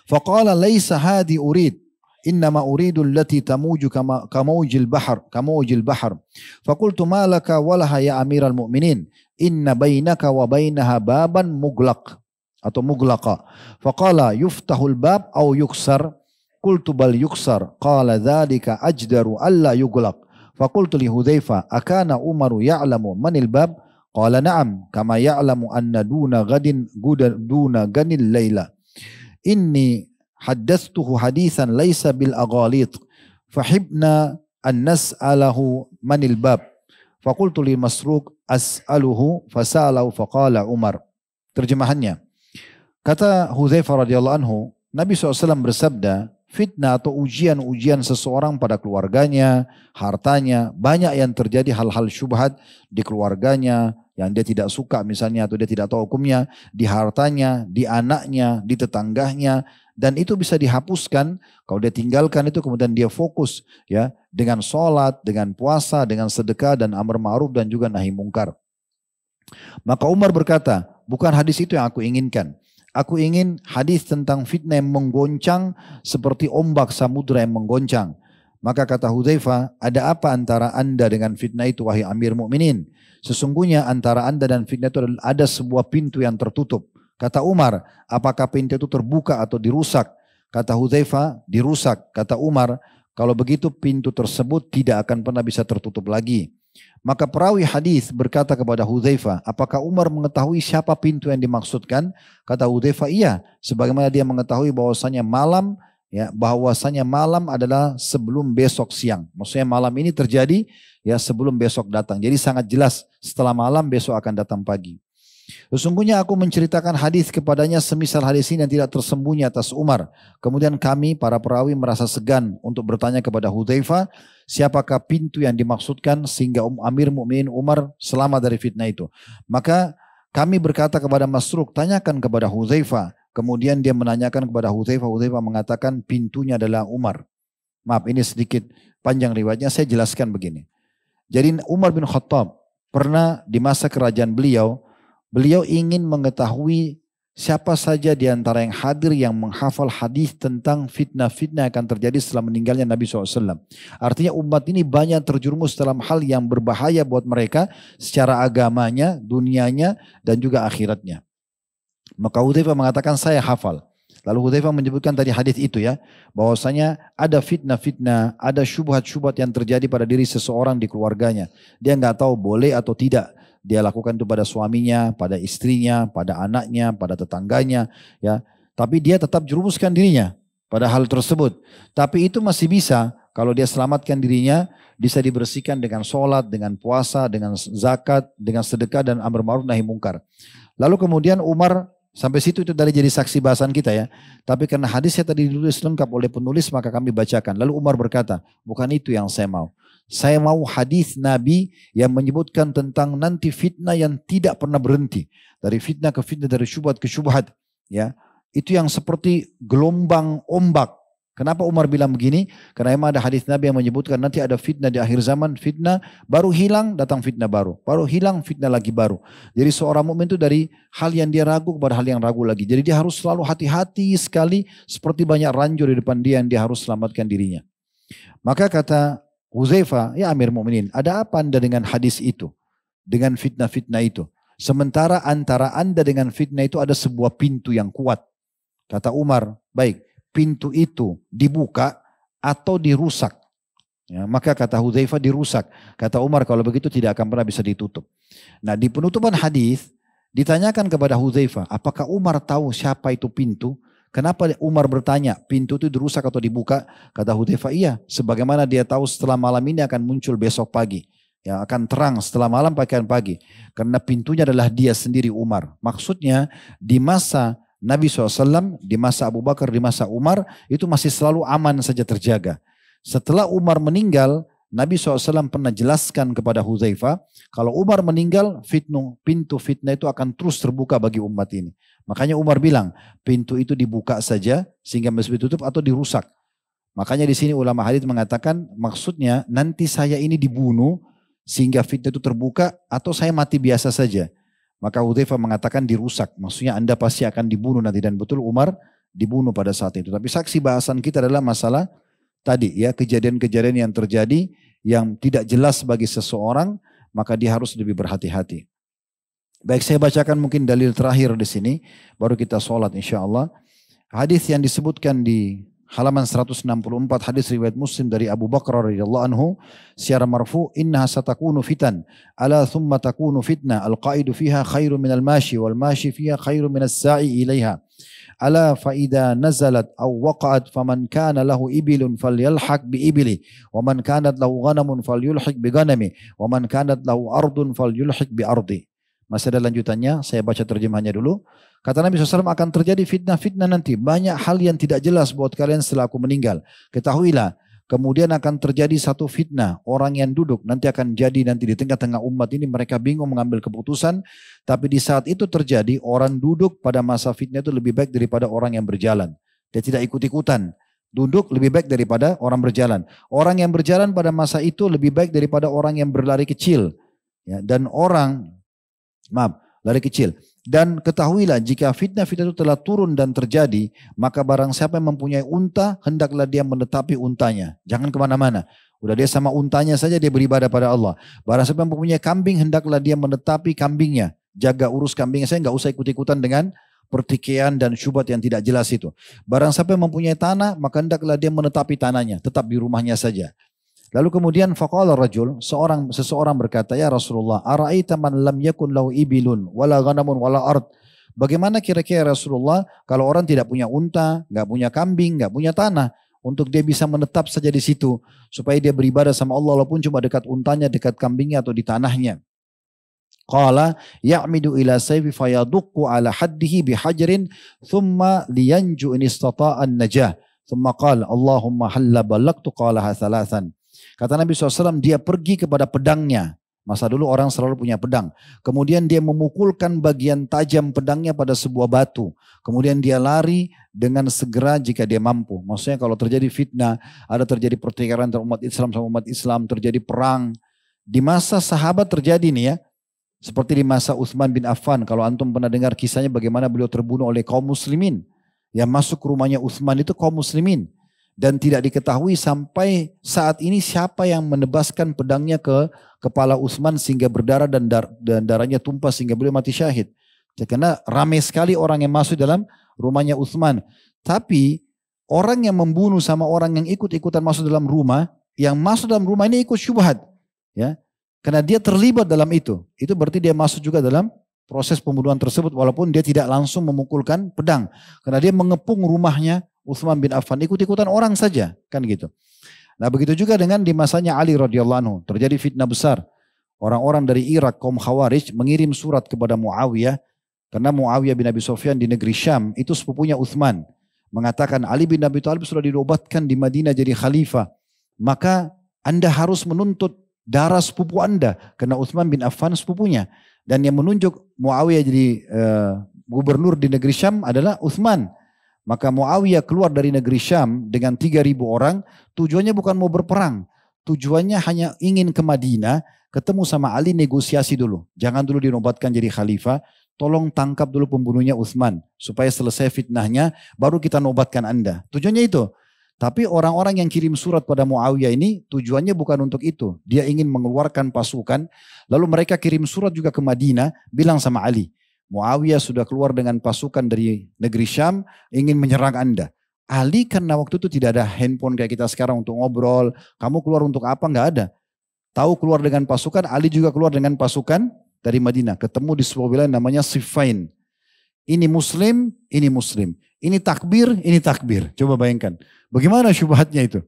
Faqala laisa hadi urid, innama uridu allati tamuju kamawjil bahr. Faqultu ma laka walaha ya amiral mu'minin, inna bainaka wa bainaha baban muglaq atau muglaqa. Faqala yuftahul bab au yuksar. Qultu bal yuksar. Qala dzalika ajdaru alla yuglaq. Faqultu li Hudzaifah akana Umaru ya'lamu manil bab? Qala na'am kama ya'lamu anna duna ganil layla. Inni haddathtuhu hadithan laysa bil aghalit. Fahibna an nas'alahu manil bab. Faqultu li Masruq as'aluhu fasa'alahu faqala Umar. Terjemahannya, kata Hudzaifah radhiyallahu anhu, Nabi SAW bersabda, fitnah atau ujian-ujian seseorang pada keluarganya, hartanya, banyak yang terjadi hal-hal syubhat di keluarganya yang dia tidak suka misalnya atau dia tidak tahu hukumnya, di hartanya, di anaknya, di tetangganya, dan itu bisa dihapuskan kalau dia tinggalkan itu, kemudian dia fokus ya dengan sholat, dengan puasa, dengan sedekah dan amar ma'ruf dan juga nahi mungkar. Maka Umar berkata, bukan hadis itu yang aku inginkan. Aku ingin hadis tentang fitnah yang menggoncang seperti ombak samudra yang menggoncang. Maka kata Hudzaifah, ada apa antara anda dengan fitnah itu wahai Amir Mukminin? Sesungguhnya antara anda dan fitnah itu ada sebuah pintu yang tertutup. Kata Umar, apakah pintu itu terbuka atau dirusak? Kata Hudzaifah, dirusak. Kata Umar, kalau begitu pintu tersebut tidak akan pernah bisa tertutup lagi. Maka perawi hadis berkata kepada Hudzaifah, apakah Umar mengetahui siapa pintu yang dimaksudkan? Kata Hudzaifah, iya. Sebagaimana dia mengetahui bahwasanya malam adalah sebelum besok siang. Maksudnya malam ini terjadi ya sebelum besok datang. Jadi sangat jelas setelah malam besok akan datang pagi. Sesungguhnya aku menceritakan hadis kepadanya semisal hadis ini yang tidak tersembunyi atas Umar. Kemudian kami para perawi merasa segan untuk bertanya kepada Hudzaifah, siapakah pintu yang dimaksudkan sehingga Amir Mukminin Umar selamat dari fitnah itu. Maka kami berkata kepada Masruq, tanyakan kepada Hudzaifah. Kemudian dia menanyakan kepada Hudzaifah, Hudzaifah mengatakan pintunya adalah Umar. Maaf, ini sedikit panjang riwayatnya, saya jelaskan begini. Jadi Umar bin Khattab pernah di masa kerajaan beliau ingin mengetahui siapa saja di antara yang hadir yang menghafal hadis tentang fitnah-fitnah yang akan terjadi setelah meninggalnya Nabi SAW. Artinya umat ini banyak terjerumus dalam hal yang berbahaya buat mereka secara agamanya, dunianya, dan juga akhiratnya. Maka Hudzaifah mengatakan saya hafal. Lalu Hudzaifah menyebutkan tadi hadis itu ya, bahwasanya ada fitnah-fitnah, ada syubhat-syubhat yang terjadi pada diri seseorang di keluarganya. Dia nggak tahu boleh atau tidak. Dia lakukan itu pada suaminya, pada istrinya, pada anaknya, pada tetangganya, ya. Tapi dia tetap jerumuskan dirinya pada hal tersebut. Tapi itu masih bisa kalau dia selamatkan dirinya, bisa dibersihkan dengan sholat, dengan puasa, dengan zakat, dengan sedekah dan amar ma'ruf nahi mungkar. Lalu kemudian Umar, sampai situ itu dari jadi saksi bahasan kita ya. Tapi karena hadisnya tadi ditulis lengkap oleh penulis maka kami bacakan. Lalu Umar berkata, bukan itu yang saya mau. Saya mau hadis Nabi yang menyebutkan tentang nanti fitnah yang tidak pernah berhenti. Dari fitnah ke fitnah, dari syubhat ke syubhat. Ya, itu yang seperti gelombang ombak Kenapa Umar bilang begini? Karena memang ada hadis Nabi yang menyebutkan nanti ada fitnah di akhir zaman, fitnah baru hilang, datang fitnah baru. Baru hilang, fitnah lagi baru. Jadi seorang mukmin itu dari hal yang dia ragu kepada hal yang ragu lagi. Jadi dia harus selalu hati-hati sekali, seperti banyak ranjau di depan dia yang dia harus selamatkan dirinya. Maka kata Hudzaifah, ya Amir Mukminin, ada apa Anda dengan hadis itu? Dengan fitnah-fitnah itu. Sementara antara Anda dengan fitnah itu ada sebuah pintu yang kuat. Kata Umar, baik. Pintu itu dibuka atau dirusak. Ya, maka kata Hudzaifah dirusak. Kata Umar kalau begitu tidak akan pernah bisa ditutup. Nah di penutupan hadis ditanyakan kepada Hudzaifah, apakah Umar tahu siapa itu pintu? Kenapa Umar bertanya pintu itu dirusak atau dibuka? Kata Hudzaifah iya. Sebagaimana dia tahu setelah malam ini akan muncul besok pagi. Ya, akan terang setelah malam pakaian pagi. Karena pintunya adalah dia sendiri Umar. Maksudnya di masa Nabi SAW, di masa Abu Bakar, di masa Umar, itu masih selalu aman saja terjaga. Setelah Umar meninggal, Nabi SAW pernah jelaskan kepada Hudzaifah, kalau Umar meninggal, pintu fitnah itu akan terus terbuka bagi umat ini. Makanya Umar bilang, pintu itu dibuka saja, sehingga mesti ditutup atau dirusak. Makanya di sini ulama hadits mengatakan, maksudnya nanti saya ini dibunuh, sehingga fitnah itu terbuka, atau saya mati biasa saja. Maka Hudzaifah mengatakan dirusak. Maksudnya Anda pasti akan dibunuh nanti. Dan betul Umar dibunuh pada saat itu. Tapi saksi bahasan kita adalah masalah tadi ya, kejadian-kejadian yang terjadi yang tidak jelas bagi seseorang, maka dia harus lebih berhati-hati. Baik, saya bacakan mungkin dalil terakhir di sini, baru kita sholat insya-Allah. Hadis yang disebutkan di halaman 164, hadis riwayat Muslim dari Abu Bakar radhiyallahu anhu secara marfu, innaha satakunu fitan ala thumma takunu fitnah al-qaidu fiha khairu minal mashi wal mashi fiha khairu minas sa'i ilaiha ala fa idza nazalat aw waqa'at faman kana lahu ibilun falyalhaq bi ibli wa man kanat lahu ghanamun falyulhiq bi ghanami wa man kanat lahu ardun falyulhiq bi ardi. Masih ada lanjutannya, saya baca terjemahannya dulu. Kata Nabi SAW akan terjadi fitnah-fitnah nanti. Banyak hal yang tidak jelas buat kalian setelah aku meninggal. Ketahuilah, kemudian akan terjadi satu fitnah. Orang yang duduk nanti akan jadi nanti di tengah-tengah umat ini mereka bingung mengambil keputusan. Tapi di saat itu terjadi, orang duduk pada masa fitnah itu lebih baik daripada orang yang berjalan. Dia tidak ikut-ikutan. Duduk lebih baik daripada orang berjalan. Orang yang berjalan pada masa itu lebih baik daripada orang yang berlari kecil. Ya, dan lari kecil. Dan ketahuilah jika fitnah-fitnah itu telah turun dan terjadi, maka barang siapa yang mempunyai unta, hendaklah dia menetapi untanya. Jangan kemana-mana. Udah dia sama untanya saja dia beribadah pada Allah. Barang siapa yang mempunyai kambing, hendaklah dia menetapi kambingnya. Jaga urus kambingnya, saya nggak usah ikut-ikutan dengan pertikaian dan syubhat yang tidak jelas itu. Barang siapa yang mempunyai tanah, maka hendaklah dia menetapi tanahnya. Tetap di rumahnya saja. Lalu kemudian faqala rajul, seseorang berkata, ya Rasulullah, ara'aita man lam yakun lahu ibilun wala ghanamun wala ard. Bagaimana kira-kira Rasulullah kalau orang tidak punya unta, enggak punya kambing, enggak punya tanah untuk dia bisa menetap saja di situ supaya dia beribadah sama Allah walaupun cuma dekat untanya, dekat kambingnya atau di tanahnya. Qala ya'midu ila sayfi fayaduqqu ala haddihi bihajarin thumma liyanju in istata'an najah. Thumma qala Allahumma halla balagtu qalaha thalathan. Kata Nabi SAW, dia pergi kepada pedangnya. Masa dulu orang selalu punya pedang. Kemudian dia memukulkan bagian tajam pedangnya pada sebuah batu. Kemudian dia lari dengan segera jika dia mampu. Maksudnya kalau terjadi fitnah, ada terjadi pertikaian antara umat Islam sama umat Islam, terjadi perang. Di masa sahabat terjadi nih ya. Seperti di masa Utsman bin Affan. Kalau antum pernah dengar kisahnya bagaimana beliau terbunuh oleh kaum muslimin. Yang masuk ke rumahnya Utsman itu kaum muslimin. Dan tidak diketahui sampai saat ini siapa yang menebaskan pedangnya ke kepala Utsman sehingga berdarah dan darahnya tumpah sehingga beliau mati syahid. Karena ramai sekali orang yang masuk dalam rumahnya Utsman. Tapi orang yang membunuh sama orang yang ikut-ikutan masuk dalam rumah, yang masuk dalam rumah ini ikut syubhat. Ya, karena dia terlibat dalam itu. Itu berarti dia masuk juga dalam proses pembunuhan tersebut walaupun dia tidak langsung memukulkan pedang. Karena dia mengepung rumahnya Utsman bin Affan, ikut-ikutan orang saja, kan gitu. Nah begitu juga dengan di masanya Ali radhiyallahu anhu, terjadi fitnah besar. Orang-orang dari Irak, kaum Khawarij, mengirim surat kepada Muawiyah, karena Muawiyah bin Abi Sufyan di negeri Syam, itu sepupunya Utsman. Mengatakan Ali bin Abi Thalib sudah dinobatkan di Madinah jadi khalifah. Maka Anda harus menuntut darah sepupu Anda, karena Utsman bin Affan sepupunya. Dan yang menunjuk Muawiyah jadi gubernur di negeri Syam adalah Utsman. Maka Muawiyah keluar dari negeri Syam dengan 3.000 orang, tujuannya bukan mau berperang. Tujuannya hanya ingin ke Madinah, ketemu sama Ali, negosiasi dulu. Jangan dulu dinobatkan jadi khalifah, tolong tangkap dulu pembunuhnya Utsman, supaya selesai fitnahnya, baru kita nobatkan Anda. Tujuannya itu. Tapi orang-orang yang kirim surat pada Muawiyah ini, tujuannya bukan untuk itu. Dia ingin mengeluarkan pasukan, lalu mereka kirim surat juga ke Madinah, bilang sama Ali, Muawiyah sudah keluar dengan pasukan dari negeri Syam, ingin menyerang Anda. Ali karena waktu itu tidak ada handphone kayak kita sekarang untuk ngobrol, kamu keluar untuk apa, nggak ada. Tahu keluar dengan pasukan, Ali juga keluar dengan pasukan dari Madinah. Ketemu di sebuah wilayah namanya Siffin. Ini Muslim, ini Muslim. Ini takbir, ini takbir. Coba bayangkan, bagaimana syubhatnya itu.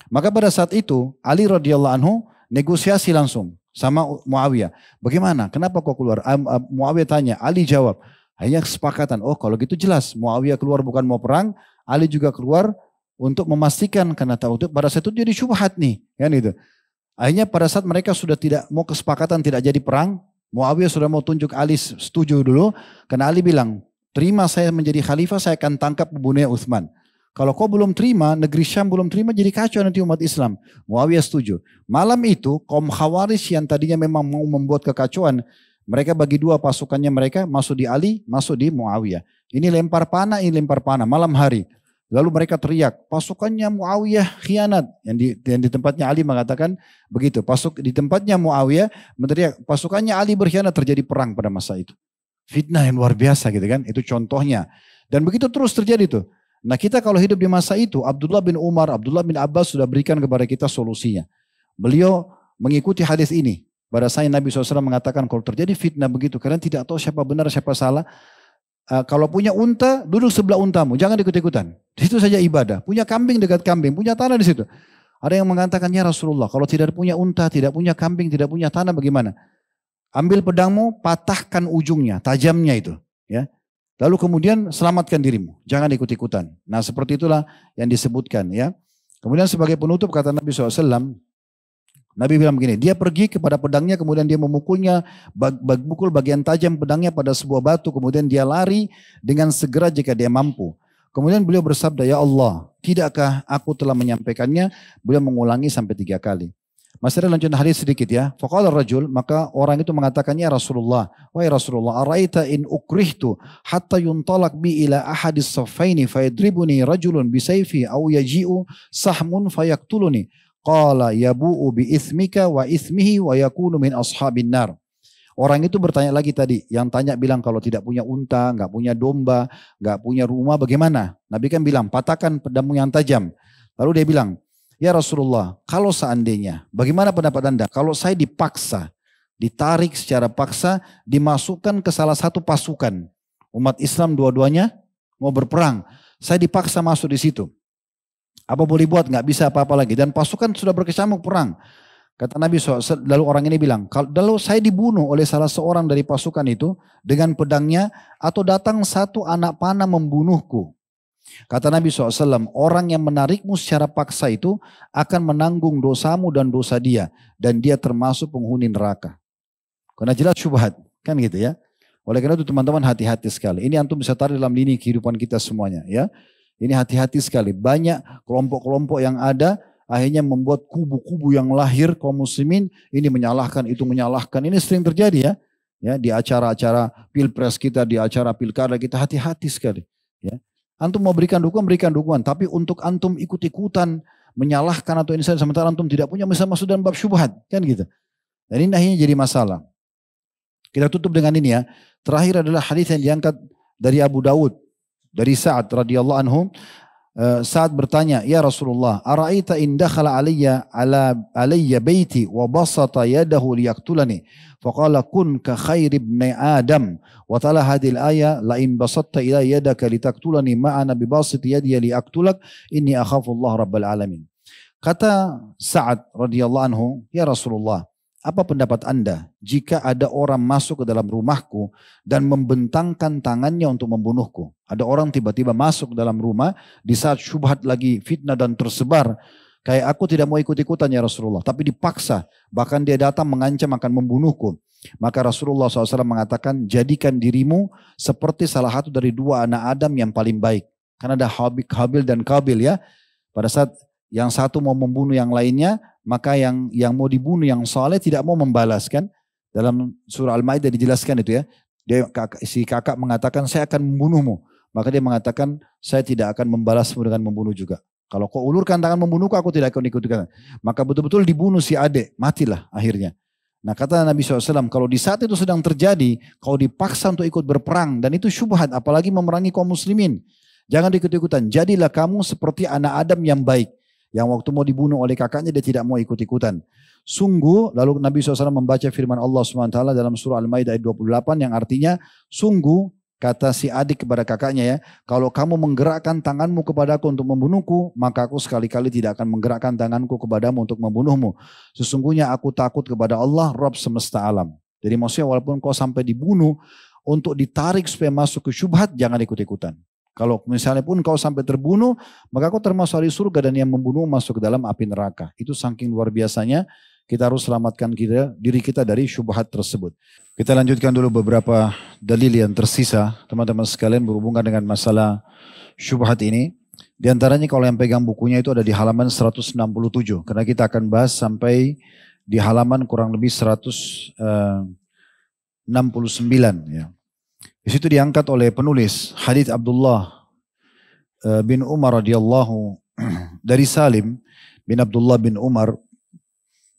Maka pada saat itu, Ali radhiyallahu anhu negosiasi langsung sama Muawiyah. Bagaimana? Kenapa kau keluar? Muawiyah tanya, Ali jawab. Hanya kesepakatan. Oh kalau gitu jelas. Muawiyah keluar bukan mau perang. Ali juga keluar untuk memastikan. Karena tahu itu pada saat itu jadi syubhat nih. Kan itu. Akhirnya pada saat mereka sudah tidak mau kesepakatan tidak jadi perang. Muawiyah sudah mau tunjuk Ali setuju dulu. Karena Ali bilang, terima saya menjadi khalifah, saya akan tangkap pembunuhnya Utsman. Kalau kau belum terima, negeri Syam belum terima, jadi kacau nanti umat Islam. Muawiyah setuju. Malam itu, kaum Khawarij yang tadinya memang mau membuat kekacauan, mereka bagi dua pasukannya mereka, masuk di Ali, masuk di Muawiyah. Ini lempar panah, ini lempar panah, malam hari. Lalu mereka teriak, pasukannya Muawiyah khianat. Yang di tempatnya Ali mengatakan begitu. Di tempatnya Muawiyah meneriak, pasukannya Ali berkhianat, terjadi perang pada masa itu. Fitnah yang luar biasa gitu kan, itu contohnya. Dan begitu terus terjadi tuh. Nah kita kalau hidup di masa itu, Abdullah bin Umar, Abdullah bin Abbas sudah berikan kepada kita solusinya. Beliau mengikuti hadis ini. Pada saya Nabi SAW mengatakan kalau terjadi fitnah begitu, kalian tidak tahu siapa benar siapa salah. Kalau punya unta, duduk sebelah untamu, jangan ikut-ikutan. Di situ saja ibadah. Punya kambing dekat kambing, punya tanah di situ. Ada yang mengatakan, ya Rasulullah, kalau tidak punya unta, tidak punya kambing, tidak punya tanah bagaimana? Ambil pedangmu, patahkan ujungnya, tajamnya itu. Ya. Lalu kemudian selamatkan dirimu, jangan ikut-ikutan. Nah seperti itulah yang disebutkan ya. Kemudian sebagai penutup kata Nabi SAW, Nabi bilang begini, dia pergi kepada pedangnya kemudian dia memukulnya, pukul bagian tajam pedangnya pada sebuah batu, kemudian dia lari dengan segera jika dia mampu. Kemudian beliau bersabda, ya Allah, tidakkah aku telah menyampaikannya? Beliau mengulangi sampai 3 kali. Masih ada lanjutan hadis sedikit ya. Faqala rajul, maka orang itu mengatakan, ya Rasulullah, wahai Rasulullah, araita in ukrihtu hatta yuntalak bi ila ahadis saffaini fayadribuni rajulun bisayfi aw yaji'u sahmun fayaktuluni. Qala yabu'u bi ithmika wa ithmihi wa yakunu min ashabin nar. Orang itu bertanya lagi tadi, yang tanya bilang kalau tidak punya unta, enggak punya domba, enggak punya rumah bagaimana? Nabi kan bilang, patahkan pedangmu yang tajam. Lalu dia bilang, ya Rasulullah, kalau seandainya, bagaimana pendapat Anda? Kalau saya dipaksa, ditarik secara paksa, dimasukkan ke salah satu pasukan. Umat Islam dua-duanya mau berperang. Saya dipaksa masuk di situ. Apa boleh buat? Nggak bisa apa-apa lagi. Dan pasukan sudah berkecamuk perang. Kata Nabi SAW, lalu orang ini bilang, kalau saya dibunuh oleh salah seorang dari pasukan itu dengan pedangnya, atau datang satu anak panah membunuhku. Kata Nabi SAW, orang yang menarikmu secara paksa itu akan menanggung dosamu dan dosa dia. Dan dia termasuk penghuni neraka. Karena jelas syubhat. Kan gitu ya. Oleh karena itu teman-teman hati-hati sekali. Ini antum bisa tarik dalam lini kehidupan kita semuanya ya. Ini hati-hati sekali. Banyak kelompok-kelompok yang ada akhirnya membuat kubu-kubu yang lahir kaum muslimin. Ini menyalahkan, itu menyalahkan. Ini sering terjadi ya. Ya di acara-acara pilpres kita, di acara pilkada kita hati-hati sekali. Ya. Antum mau berikan dukungan, tapi untuk antum ikut-ikutan menyalahkan atau ini sementara antum tidak punya bisa masuk dalam bab syubhat, kan gitu. Dan ini akhirnya jadi masalah. Kita tutup dengan ini ya. Terakhir adalah hadis yang diangkat dari Abu Dawud, dari Sa'ad radhiyallahu anhu. Sa'ad bertanya, ya Rasulullah, ara'aita in dakhala alayya baiti wa basata yadahu liyaqtulani. Faqala kun ka khairi ibni Adam. Wa tala hadhihi al-aya la in basatta ila yadaka litaqtulani ma'ana bi basiti yadi liaqtulak inni akhafu Allah rabbal alamin. Kata Sa'ad radhiyallahu anhu, ya Rasulullah, apa pendapat Anda jika ada orang masuk ke dalam rumahku dan membentangkan tangannya untuk membunuhku? Ada orang tiba-tiba masuk ke dalam rumah di saat syubhat lagi fitnah dan tersebar. Kayak aku tidak mau ikut-ikutan ya Rasulullah. Tapi dipaksa. Bahkan dia datang mengancam akan membunuhku. Maka Rasulullah SAW mengatakan, jadikan dirimu seperti salah satu dari 2 anak Adam yang paling baik. Karena ada Habil dan Qabil ya. Pada saat yang satu mau membunuh yang lainnya, maka yang mau dibunuh yang saleh tidak mau membalas kan. Dalam surah Al-Maidah dijelaskan itu ya. Si kakak mengatakan saya akan membunuhmu. Maka dia mengatakan saya tidak akan membalasmu dengan membunuh juga. Kalau kau ulurkan tangan membunuhku, aku tidak akan ikut-ikutan. Maka betul-betul dibunuh si adik, matilah akhirnya. Nah kata Nabi SAW, kalau di saat itu sedang terjadi, kau dipaksa untuk ikut berperang, dan itu syubhat, apalagi memerangi kaum muslimin. Jangan ikut-ikutan, jadilah kamu seperti anak Adam yang baik. Yang waktu mau dibunuh oleh kakaknya, dia tidak mau ikut-ikutan. Sungguh, lalu Nabi SAW membaca firman Allah SWT dalam surah Al-Maidah ayat 28, yang artinya, sungguh, kata si adik kepada kakaknya ya, kalau kamu menggerakkan tanganmu kepadaku untuk membunuhku, maka aku sekali-kali tidak akan menggerakkan tanganku kepadamu untuk membunuhmu. Sesungguhnya aku takut kepada Allah, Rabb semesta alam. Jadi maksudnya walaupun kau sampai dibunuh, untuk ditarik supaya masuk ke syubhat, jangan ikut-ikutan. Kalau misalnya pun kau sampai terbunuh, maka kau termasuk ahli surga dan yang membunuh masuk ke dalam api neraka. Itu saking luar biasanya, kita harus selamatkan diri kita dari syubhat tersebut. Kita lanjutkan dulu beberapa dalil yang tersisa, teman-teman sekalian, berhubungan dengan masalah syubhat ini. Di antaranya kalau yang pegang bukunya itu ada di halaman 167, karena kita akan bahas sampai di halaman kurang lebih 169 ya. Di situ diangkat oleh penulis hadits Abdullah bin Umar radhiyallahu dari Salim bin Abdullah bin Umar.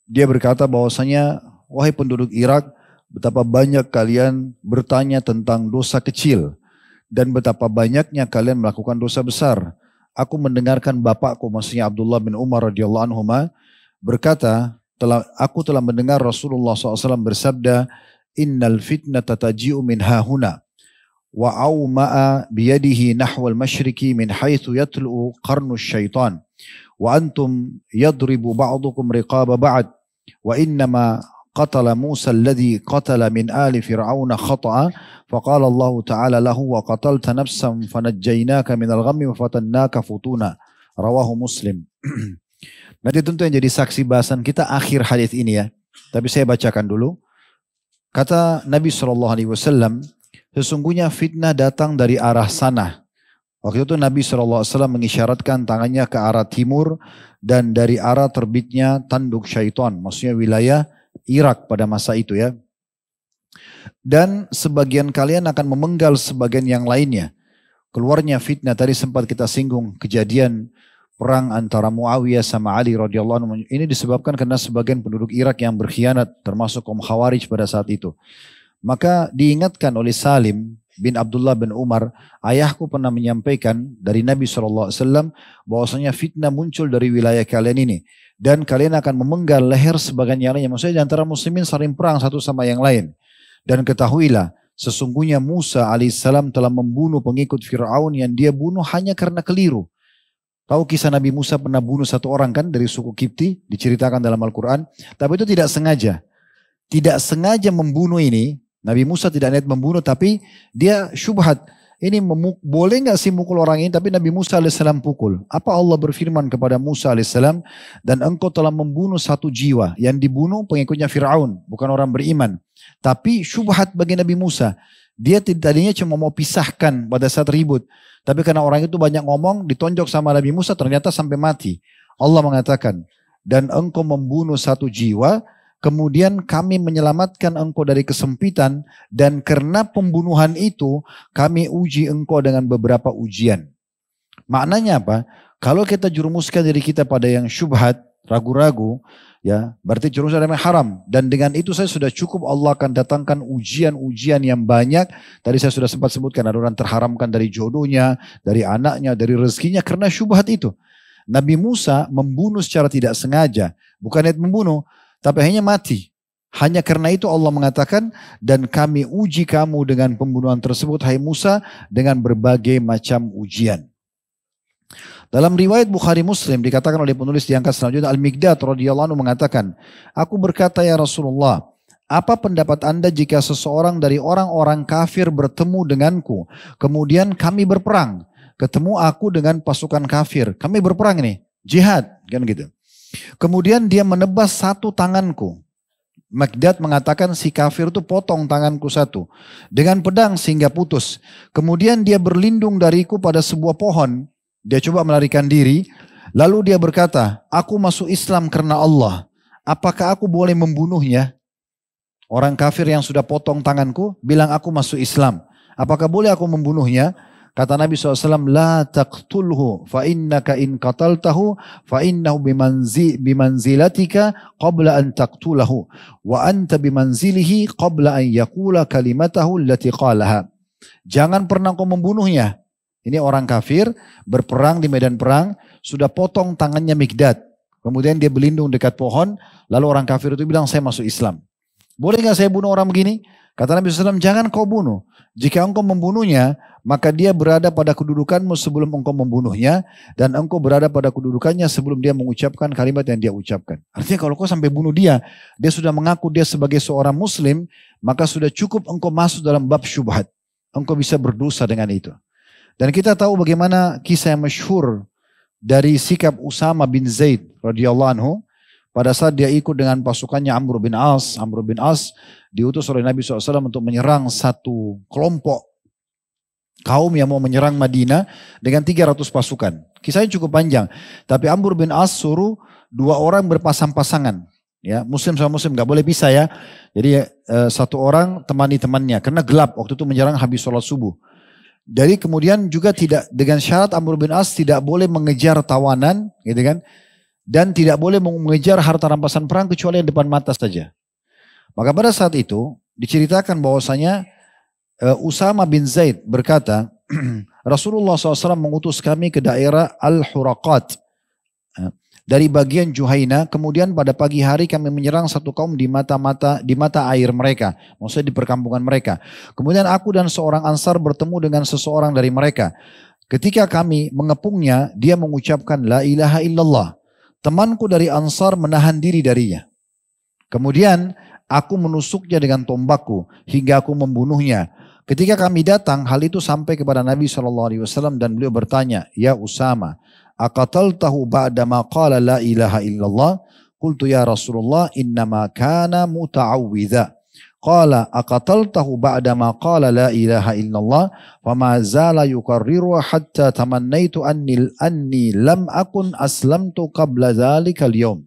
Dia berkata bahwasanya, wahai penduduk Irak, betapa banyak kalian bertanya tentang dosa kecil dan betapa banyaknya kalian melakukan dosa besar. Aku mendengarkan bapakku, maksudnya Abdullah bin Umar radhiyallahu anhu berkata, aku telah mendengar Rasulullah SAW bersabda, innal fitnata taji'u min hahuna wa awma'a biyadihi nahwal masyriki min haitsu yatlu'u qarnu syaitan wa antum yadribu ba'dukum riqaba ba'd wa innama qatala Musa alladhi qatala min ali fir'auna khata'a faqala Allah ta'ala lahu wa qatalta nafsan fanajjaynaka minal ghammi wa fatannaka futuna rawahu Muslim. Nanti tentu yang jadi saksi bahasan kita akhir hadis ini ya, tapi saya bacakan dulu. Kata Nabi SAW, sesungguhnya fitnah datang dari arah sana. Waktu itu Nabi SAW mengisyaratkan tangannya ke arah timur dan dari arah terbitnya tanduk syaitan, maksudnya wilayah Irak pada masa itu ya. Dan sebagian kalian akan memenggal sebagian yang lainnya. Keluarnya fitnah tadi sempat kita singgung kejadian perang antara Muawiyah sama Ali radhiyallahu anhu. Ini disebabkan karena sebagian penduduk Irak yang berkhianat termasuk kaum Khawarij pada saat itu. Maka diingatkan oleh Salim bin Abdullah bin Umar, ayahku pernah menyampaikan dari Nabi SAW bahwasanya fitnah muncul dari wilayah kalian ini. Dan kalian akan memenggal leher sebagian yang lainnya. Maksudnya di antara muslimin saling perang satu sama yang lain. Dan ketahuilah, sesungguhnya Musa alaihissalam telah membunuh pengikut Fir'aun yang dia bunuh hanya karena keliru. Tahu kisah Nabi Musa pernah bunuh satu orang kan dari suku Kipti, diceritakan dalam Al-Quran. Tapi itu tidak sengaja. Tidak sengaja membunuh ini, Nabi Musa tidak niat membunuh, tapi dia syubhat. Ini boleh nggak sih mukul orang ini? Tapi Nabi Musa alaihissalam pukul. Apa Allah berfirman kepada Musa alaihissalam? Dan engkau telah membunuh satu jiwa. Yang dibunuh pengikutnya Fir'aun, bukan orang beriman. Tapi syubhat bagi Nabi Musa. Dia tadinya cuma mau pisahkan pada saat ribut. Tapi karena orang itu banyak ngomong, ditonjok sama Nabi Musa, ternyata sampai mati. Allah mengatakan, dan engkau membunuh satu jiwa, kemudian kami menyelamatkan engkau dari kesempitan, dan karena pembunuhan itu kami uji engkau dengan beberapa ujian. Maknanya apa? Kalau kita jurumuskan diri kita pada yang syubhat, ragu-ragu, ya berarti jurumuskan yang haram. Dan dengan itu saya sudah cukup, Allah akan datangkan ujian-ujian yang banyak. Tadi saya sudah sempat sebutkan, ada orang terharamkan dari jodohnya, dari anaknya, dari rezekinya karena syubhat itu. Nabi Musa membunuh secara tidak sengaja, bukan niat membunuh, tapi hanya mati. Hanya karena itu Allah mengatakan, dan kami uji kamu dengan pembunuhan tersebut, hai Musa, dengan berbagai macam ujian. Dalam riwayat Bukhari Muslim dikatakan oleh penulis di angka selanjutnya, Al-Miqdad radhiyallahu anhu mengatakan, aku berkata ya Rasulullah, apa pendapat anda jika seseorang dari orang-orang kafir bertemu denganku, kemudian kami berperang, ketemu aku dengan pasukan kafir, kami berperang ini, jihad, kan gitu. Kemudian dia menebas satu tanganku. Mikdad mengatakan si kafir itu potong tanganku satu dengan pedang sehingga putus. Kemudian dia berlindung dariku pada sebuah pohon. Dia coba melarikan diri. Lalu dia berkata, aku masuk Islam karena Allah. Apakah aku boleh membunuhnya? Orang kafir yang sudah potong tanganku bilang aku masuk Islam. Apakah boleh aku membunuhnya? Kata Nabi SAW, la taqtulhu fa innaka in qataltahu fa innahu bimanzilatika qabla an taqtulahu wa anta bimanzilihi qabla an yakula kalimatahu allati qalaha. Jangan pernah kau membunuhnya. Ini orang kafir berperang di medan perang, sudah potong tangannya Mikdad. Kemudian dia berlindung dekat pohon, lalu orang kafir itu bilang saya masuk Islam. Boleh nggak saya bunuh orang begini? Kata Nabi SAW, jangan kau bunuh. Jika engkau membunuhnya, maka dia berada pada kedudukanmu sebelum engkau membunuhnya, dan engkau berada pada kedudukannya sebelum dia mengucapkan kalimat yang dia ucapkan. Artinya kalau kau sampai bunuh dia sudah mengaku dia sebagai seorang muslim, maka sudah cukup engkau masuk dalam bab syubhat. Engkau bisa berdosa dengan itu. Dan kita tahu bagaimana kisah yang masyhur dari sikap Usama bin Zaid radhiyallahu anhu pada saat dia ikut dengan pasukannya Amr bin As. Amr bin As diutus oleh Nabi SAW untuk menyerang satu kelompok kaum yang mau menyerang Madinah dengan 300 pasukan. Kisahnya cukup panjang. Tapi Amr bin As suruh 2 orang berpasang-pasangan. Ya, muslim sama muslim gak boleh pisah ya. Jadi satu orang temani temannya karena gelap waktu itu menyerang habis sholat subuh. Jadi kemudian juga tidak dengan syarat Amr bin As tidak boleh mengejar tawanan, gitu kan? Dan tidak boleh mengejar harta rampasan perang kecuali yang depan mata saja. Maka pada saat itu diceritakan bahwasanya Usama bin Zaid berkata, Rasulullah SAW mengutus kami ke daerah Al-Huraqat dari bagian Juhaina. Kemudian pada pagi hari kami menyerang satu kaum di mata air mereka, maksudnya di perkampungan mereka. Kemudian aku dan seorang Ansar bertemu dengan seseorang dari mereka. Ketika kami mengepungnya, dia mengucapkan la ilaha illallah. Temanku dari Ansar menahan diri darinya. Kemudian aku menusuknya dengan tombakku hingga aku membunuhnya. Ketika kami datang, hal itu sampai kepada Nabi SAW dan beliau bertanya, ya Usama, aqataltahu ba'dama qala la ilaha illallah? Qultu ya Rasulullah innama kana muta'awwidha. Qala aqataltahu ba'dama qala la ilaha illallah? Fama zala yukarriru hatta tamannaitu anni lam akun aslamtu qabla dhalika al-yawm.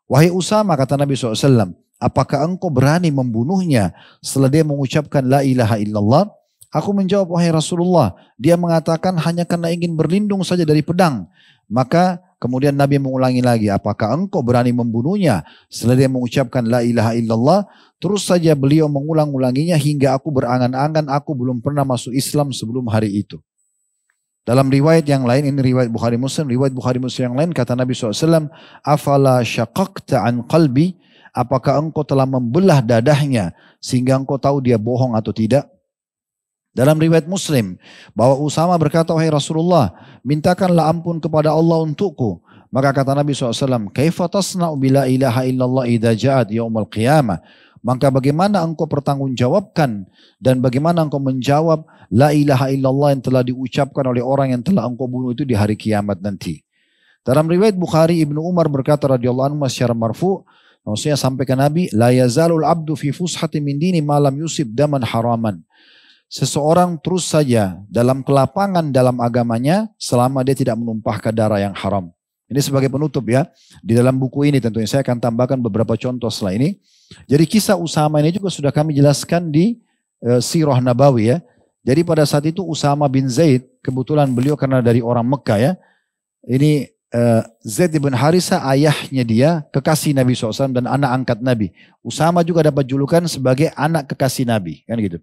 Wahai Usama, kata Nabi SAW, apakah engkau berani membunuhnya setelah dia mengucapkan la ilaha illallah? Aku menjawab, wahai Rasulullah, dia mengatakan hanya karena ingin berlindung saja dari pedang. Maka kemudian Nabi mengulangi lagi, apakah engkau berani membunuhnya setelah dia mengucapkan la ilaha illallah? Terus saja beliau mengulang-ulanginya hingga aku berangan-angan aku belum pernah masuk Islam sebelum hari itu. Dalam riwayat yang lain, ini riwayat Bukhari Muslim, riwayat Bukhari Muslim yang lain, kata Nabi SAW, afala syaqaqta an qalbi, apakah engkau telah membelah dadahnya sehingga engkau tahu dia bohong atau tidak? Dalam riwayat Muslim, bahwa Usama berkata, wahai Rasulullah, mintakanlah ampun kepada Allah untukku. Maka kata Nabi SAW, kaifa tasna'u bila ilaha illallah idha ja'at yaumul qiyamah. Maka bagaimana engkau pertanggungjawabkan dan bagaimana engkau menjawab la ilaha illallah yang telah diucapkan oleh orang yang telah engkau bunuh itu di hari kiamat nanti. Dalam riwayat Bukhari, Ibnu Umar berkata radhiyallahu anhu secara marfu, maksudnya sampai ke Nabi, la yazalul abdu fi fushati min dini ma lam yusib daman haraman. Seseorang terus saja dalam kelapangan dalam agamanya selama dia tidak menumpahkan darah yang haram. Ini sebagai penutup ya. Di dalam buku ini tentunya saya akan tambahkan beberapa contoh setelah ini. Jadi kisah Usama ini juga sudah kami jelaskan di Sirah Nabawi ya. Jadi pada saat itu Usama bin Zaid, kebetulan beliau karena dari orang Mekah ya. Ini Zaid bin Harithah ayahnya dia, kekasih Nabi SAW dan anak angkat Nabi. Usama juga dapat julukan sebagai anak kekasih Nabi. Kan gitu.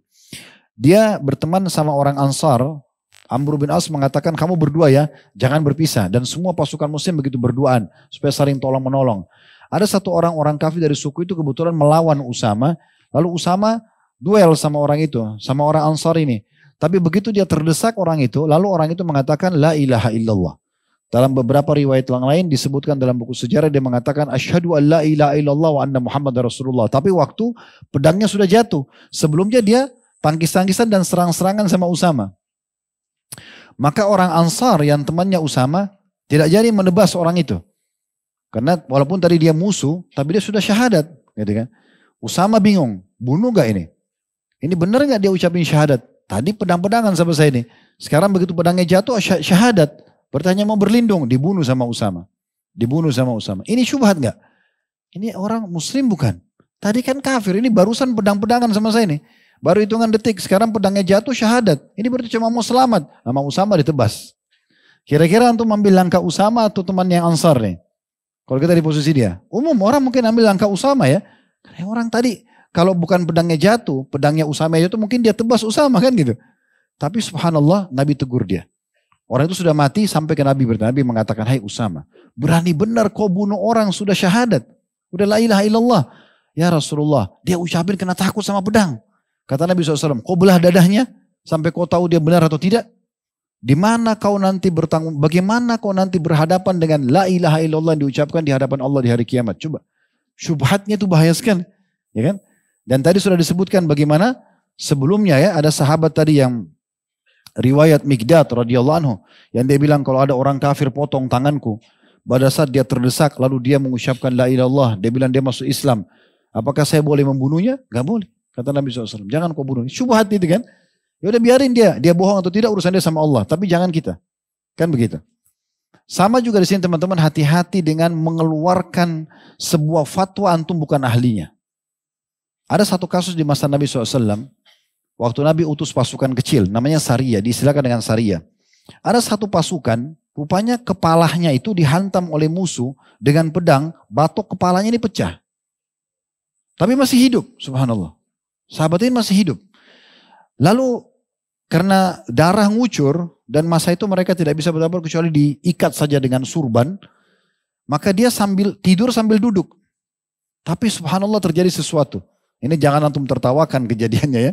Dia berteman sama orang Ansar. Amr bin As mengatakan kamu berdua ya, jangan berpisah. Dan semua pasukan muslim begitu berduaan supaya saling tolong menolong. Ada satu orang kafir dari suku itu kebetulan melawan Usama. Lalu Usama duel sama orang itu, sama orang Ansar ini. Tapi begitu dia terdesak orang itu, lalu orang itu mengatakan la ilaha illallah. Dalam beberapa riwayat yang lain disebutkan dalam buku sejarah dia mengatakan asyhadu an la ilaha illallah wa anna Muhammadar Rasulullah. Tapi waktu pedangnya sudah jatuh. Sebelumnya dia tangkis-tangkisan dan serang-serangan sama Usama. Maka orang Ansar yang temannya Usama tidak jadi menebas orang itu. Karena walaupun tadi dia musuh, tapi dia sudah syahadat. Gitu kan. Usama bingung, bunuh gak ini? Ini benar gak dia ucapin syahadat? Tadi pedang-pedangan sama saya ini. Sekarang begitu pedangnya jatuh syahadat. Bertanya mau berlindung, dibunuh sama Usama. Dibunuh sama Usama. Ini syubhat gak? Ini orang muslim bukan? Tadi kan kafir, ini barusan pedang-pedangan sama saya ini. Baru hitungan detik, sekarang pedangnya jatuh syahadat. Ini berarti cuma mau selamat. Sama Usama ditebas. Kira-kira antum ambil langkah Usama atau teman yang Ansar nih? Kalau kita di posisi dia. Umum orang mungkin ambil langkah Usama ya. Karena orang tadi kalau bukan pedangnya jatuh, pedangnya Usama jatuh mungkin dia tebas Usama kan gitu. Tapi subhanallah Nabi tegur dia. Orang itu sudah mati sampai ke Nabi bertanya. Nabi mengatakan, hai Usama, berani benar kau bunuh orang sudah syahadat. Udah la ilaha illallah. Ya Rasulullah, dia ucapin kena takut sama pedang. Kata Nabi SAW, kau belah dadahnya sampai kau tahu dia benar atau tidak? Di mana kau nanti bertanggung, bagaimana kau nanti berhadapan dengan la ilaha illallah yang diucapkan di hadapan Allah di hari kiamat? Coba. Syubhatnya itu bahaya sekali. Ya kan? Dan tadi sudah disebutkan bagaimana sebelumnya ya ada sahabat tadi yang riwayat Mikdad radhiyallahu anhu yang dia bilang kalau ada orang kafir potong tanganku. Pada saat dia terdesak lalu dia mengucapkan la ilaha illallah, dia bilang dia masuk Islam. Apakah saya boleh membunuhnya? Gak boleh. Kata Nabi SAW, jangan kau bunuh. Syubhat itu kan. Ya udah biarin dia bohong atau tidak urusan dia sama Allah. Tapi jangan kita. Kan begitu. Sama juga di sini teman-teman, hati-hati dengan mengeluarkan sebuah fatwa antum bukan ahlinya. Ada satu kasus di masa Nabi SAW. Waktu Nabi utus pasukan kecil, namanya Sariyah, diistilahkan dengan Sariyah. Ada satu pasukan, rupanya kepalanya itu dihantam oleh musuh dengan pedang, batok kepalanya ini pecah. Tapi masih hidup, subhanallah. Sahabat ini masih hidup. Lalu karena darah ngucur dan masa itu mereka tidak bisa berdampak kecuali diikat saja dengan surban. Maka dia tidur sambil duduk. Tapi subhanallah terjadi sesuatu. Ini jangan antum tertawakan kejadiannya ya.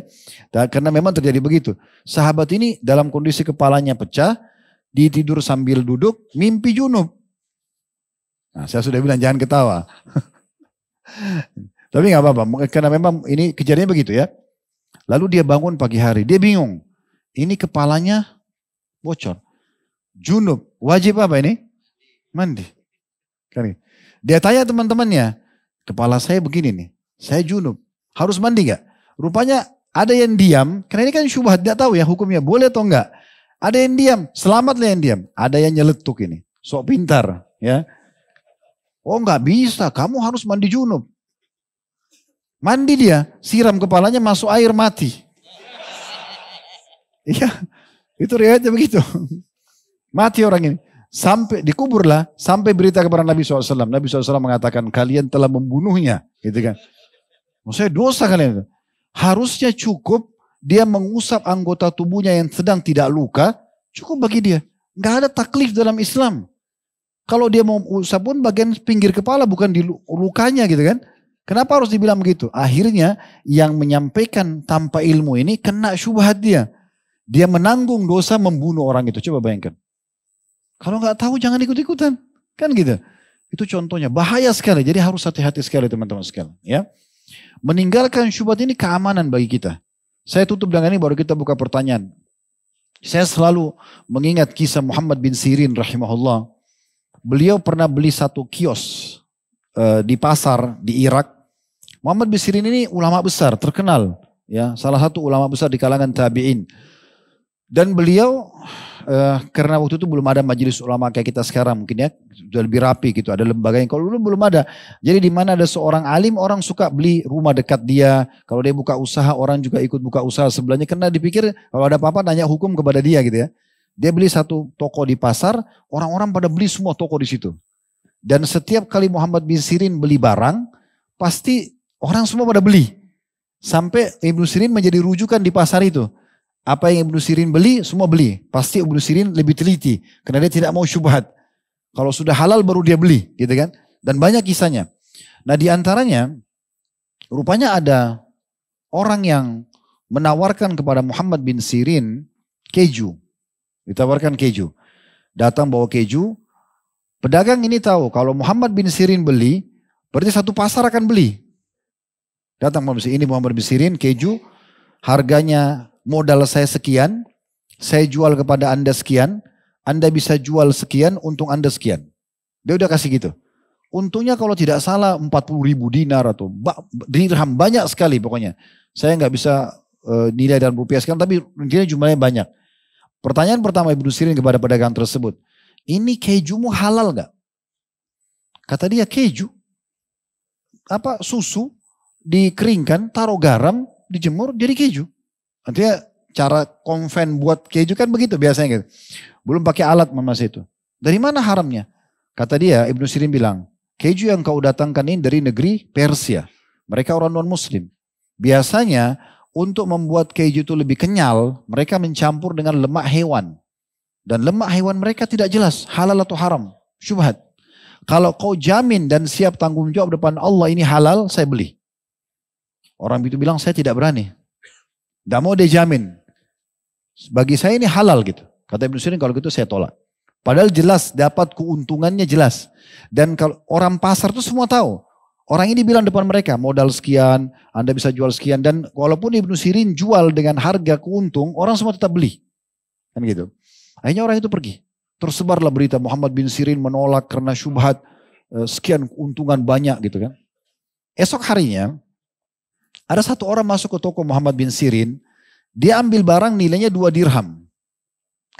Karena memang terjadi begitu. Sahabat ini dalam kondisi kepalanya pecah. Dia tidur sambil duduk, mimpi junub. Nah saya sudah bilang jangan ketawa. Tapi gak apa-apa, karena memang ini kejadiannya begitu ya. Lalu dia bangun pagi hari, dia bingung. Ini kepalanya bocor. Junub, wajib apa ini? Mandi. Dia tanya teman-temannya, kepala saya begini nih, saya junub. Harus mandi gak? Rupanya ada yang diam, karena ini kan syubhat, tidak tahu ya hukumnya, boleh atau enggak. Ada yang diam, selamatlah yang diam. Ada yang nyeletuk ini, sok pintar ya. Oh nggak bisa, kamu harus mandi junub. Mandi dia, siram kepalanya masuk air mati. Iya, itu riwayatnya begitu. Mati orang ini. Sampai dikuburlah, sampai berita kepada Nabi SAW. Nabi SAW mengatakan kalian telah membunuhnya. Gitu kan. Maksudnya dosa kalian. Harusnya cukup dia mengusap anggota tubuhnya yang sedang tidak luka. Cukup bagi dia. Nggak ada taklif dalam Islam. Kalau dia mau usap pun bagian pinggir kepala bukan di lukanya gitu kan. Kenapa harus dibilang begitu? Akhirnya yang menyampaikan tanpa ilmu ini kena syubhat dia. Dia menanggung dosa membunuh orang itu. Coba bayangkan. Kalau nggak tahu jangan ikut-ikutan. Kan gitu. Itu contohnya. Bahaya sekali. Jadi harus hati-hati sekali teman-teman sekalian. Ya. Meninggalkan syubhat ini keamanan bagi kita. Saya tutup dengan ini baru kita buka pertanyaan. Saya selalu mengingat kisah Muhammad bin Sirin rahimahullah. Beliau pernah beli satu kios di pasar di Irak. Muhammad bin Sirin ini ulama besar, terkenal. Ya, salah satu ulama besar di kalangan tabi'in. Dan beliau, karena waktu itu belum ada majelis ulama kayak kita sekarang mungkin ya. Sudah lebih rapi gitu, ada lembaganya. Kalau dulu belum ada. Jadi di mana ada seorang alim, orang suka beli rumah dekat dia. Kalau dia buka usaha, orang juga ikut buka usaha sebelahnya. Karena dipikir kalau ada apa-apa nanya hukum kepada dia gitu ya. Dia beli satu toko di pasar, orang-orang pada beli semua toko di situ. Dan setiap kali Muhammad bin Sirin beli barang, pasti orang semua pada beli. Sampai Ibnu Sirin menjadi rujukan di pasar itu. Apa yang Ibnu Sirin beli, semua beli. Pasti Ibnu Sirin lebih teliti. Karena dia tidak mau syubhat. Kalau sudah halal baru dia beli. Gitu kan. Dan banyak kisahnya. Nah di antaranya, rupanya ada orang yang menawarkan kepada Muhammad bin Sirin keju. Ditawarkan keju. Datang bawa keju. Pedagang ini tahu kalau Muhammad bin Sirin beli, berarti satu pasar akan beli. Datang ini Muhammad bin Sirin keju, harganya modal saya sekian, saya jual kepada Anda sekian, Anda bisa jual sekian, untung Anda sekian. Dia udah kasih gitu. Untungnya kalau tidak salah 40.000 dinar atau dirham, banyak sekali pokoknya. Saya nggak bisa nilai dalam rupiah sekarang, tapi intinya jumlahnya banyak. Pertanyaan pertama Ibnu Sirin kepada pedagang tersebut, ini kejumu halal nggak? Kata dia, keju, susu dikeringkan, taruh garam, dijemur jadi keju. Artinya cara konven buat keju kan begitu biasanya gitu. Belum pakai alat memas itu. Dari mana haramnya? Kata dia, Ibnu Sirin bilang, keju yang kau datangkan ini dari negeri Persia. Mereka orang non-muslim. Biasanya untuk membuat keju itu lebih kenyal, mereka mencampur dengan lemak hewan. Dan lemak hewan mereka tidak jelas halal atau haram. Syubhat. Kalau kau jamin dan siap tanggung jawab depan Allah ini halal, saya beli. Orang itu bilang, saya tidak berani. Tidak mau dia jamin. Bagi saya ini halal gitu. Kata Ibnu Sirin, kalau gitu saya tolak. Padahal jelas, dapat keuntungannya jelas. Dan kalau orang pasar itu semua tahu. Orang ini bilang depan mereka, modal sekian, Anda bisa jual sekian. Dan walaupun Ibnu Sirin jual dengan harga keuntung, orang semua tetap beli. Kan gitu. Akhirnya orang itu pergi. Tersebarlah berita Muhammad bin Sirin menolak karena syubhat, sekian keuntungan banyak gitu kan. Esok harinya, ada satu orang masuk ke toko Muhammad bin Sirin, dia ambil barang nilainya 2 dirham.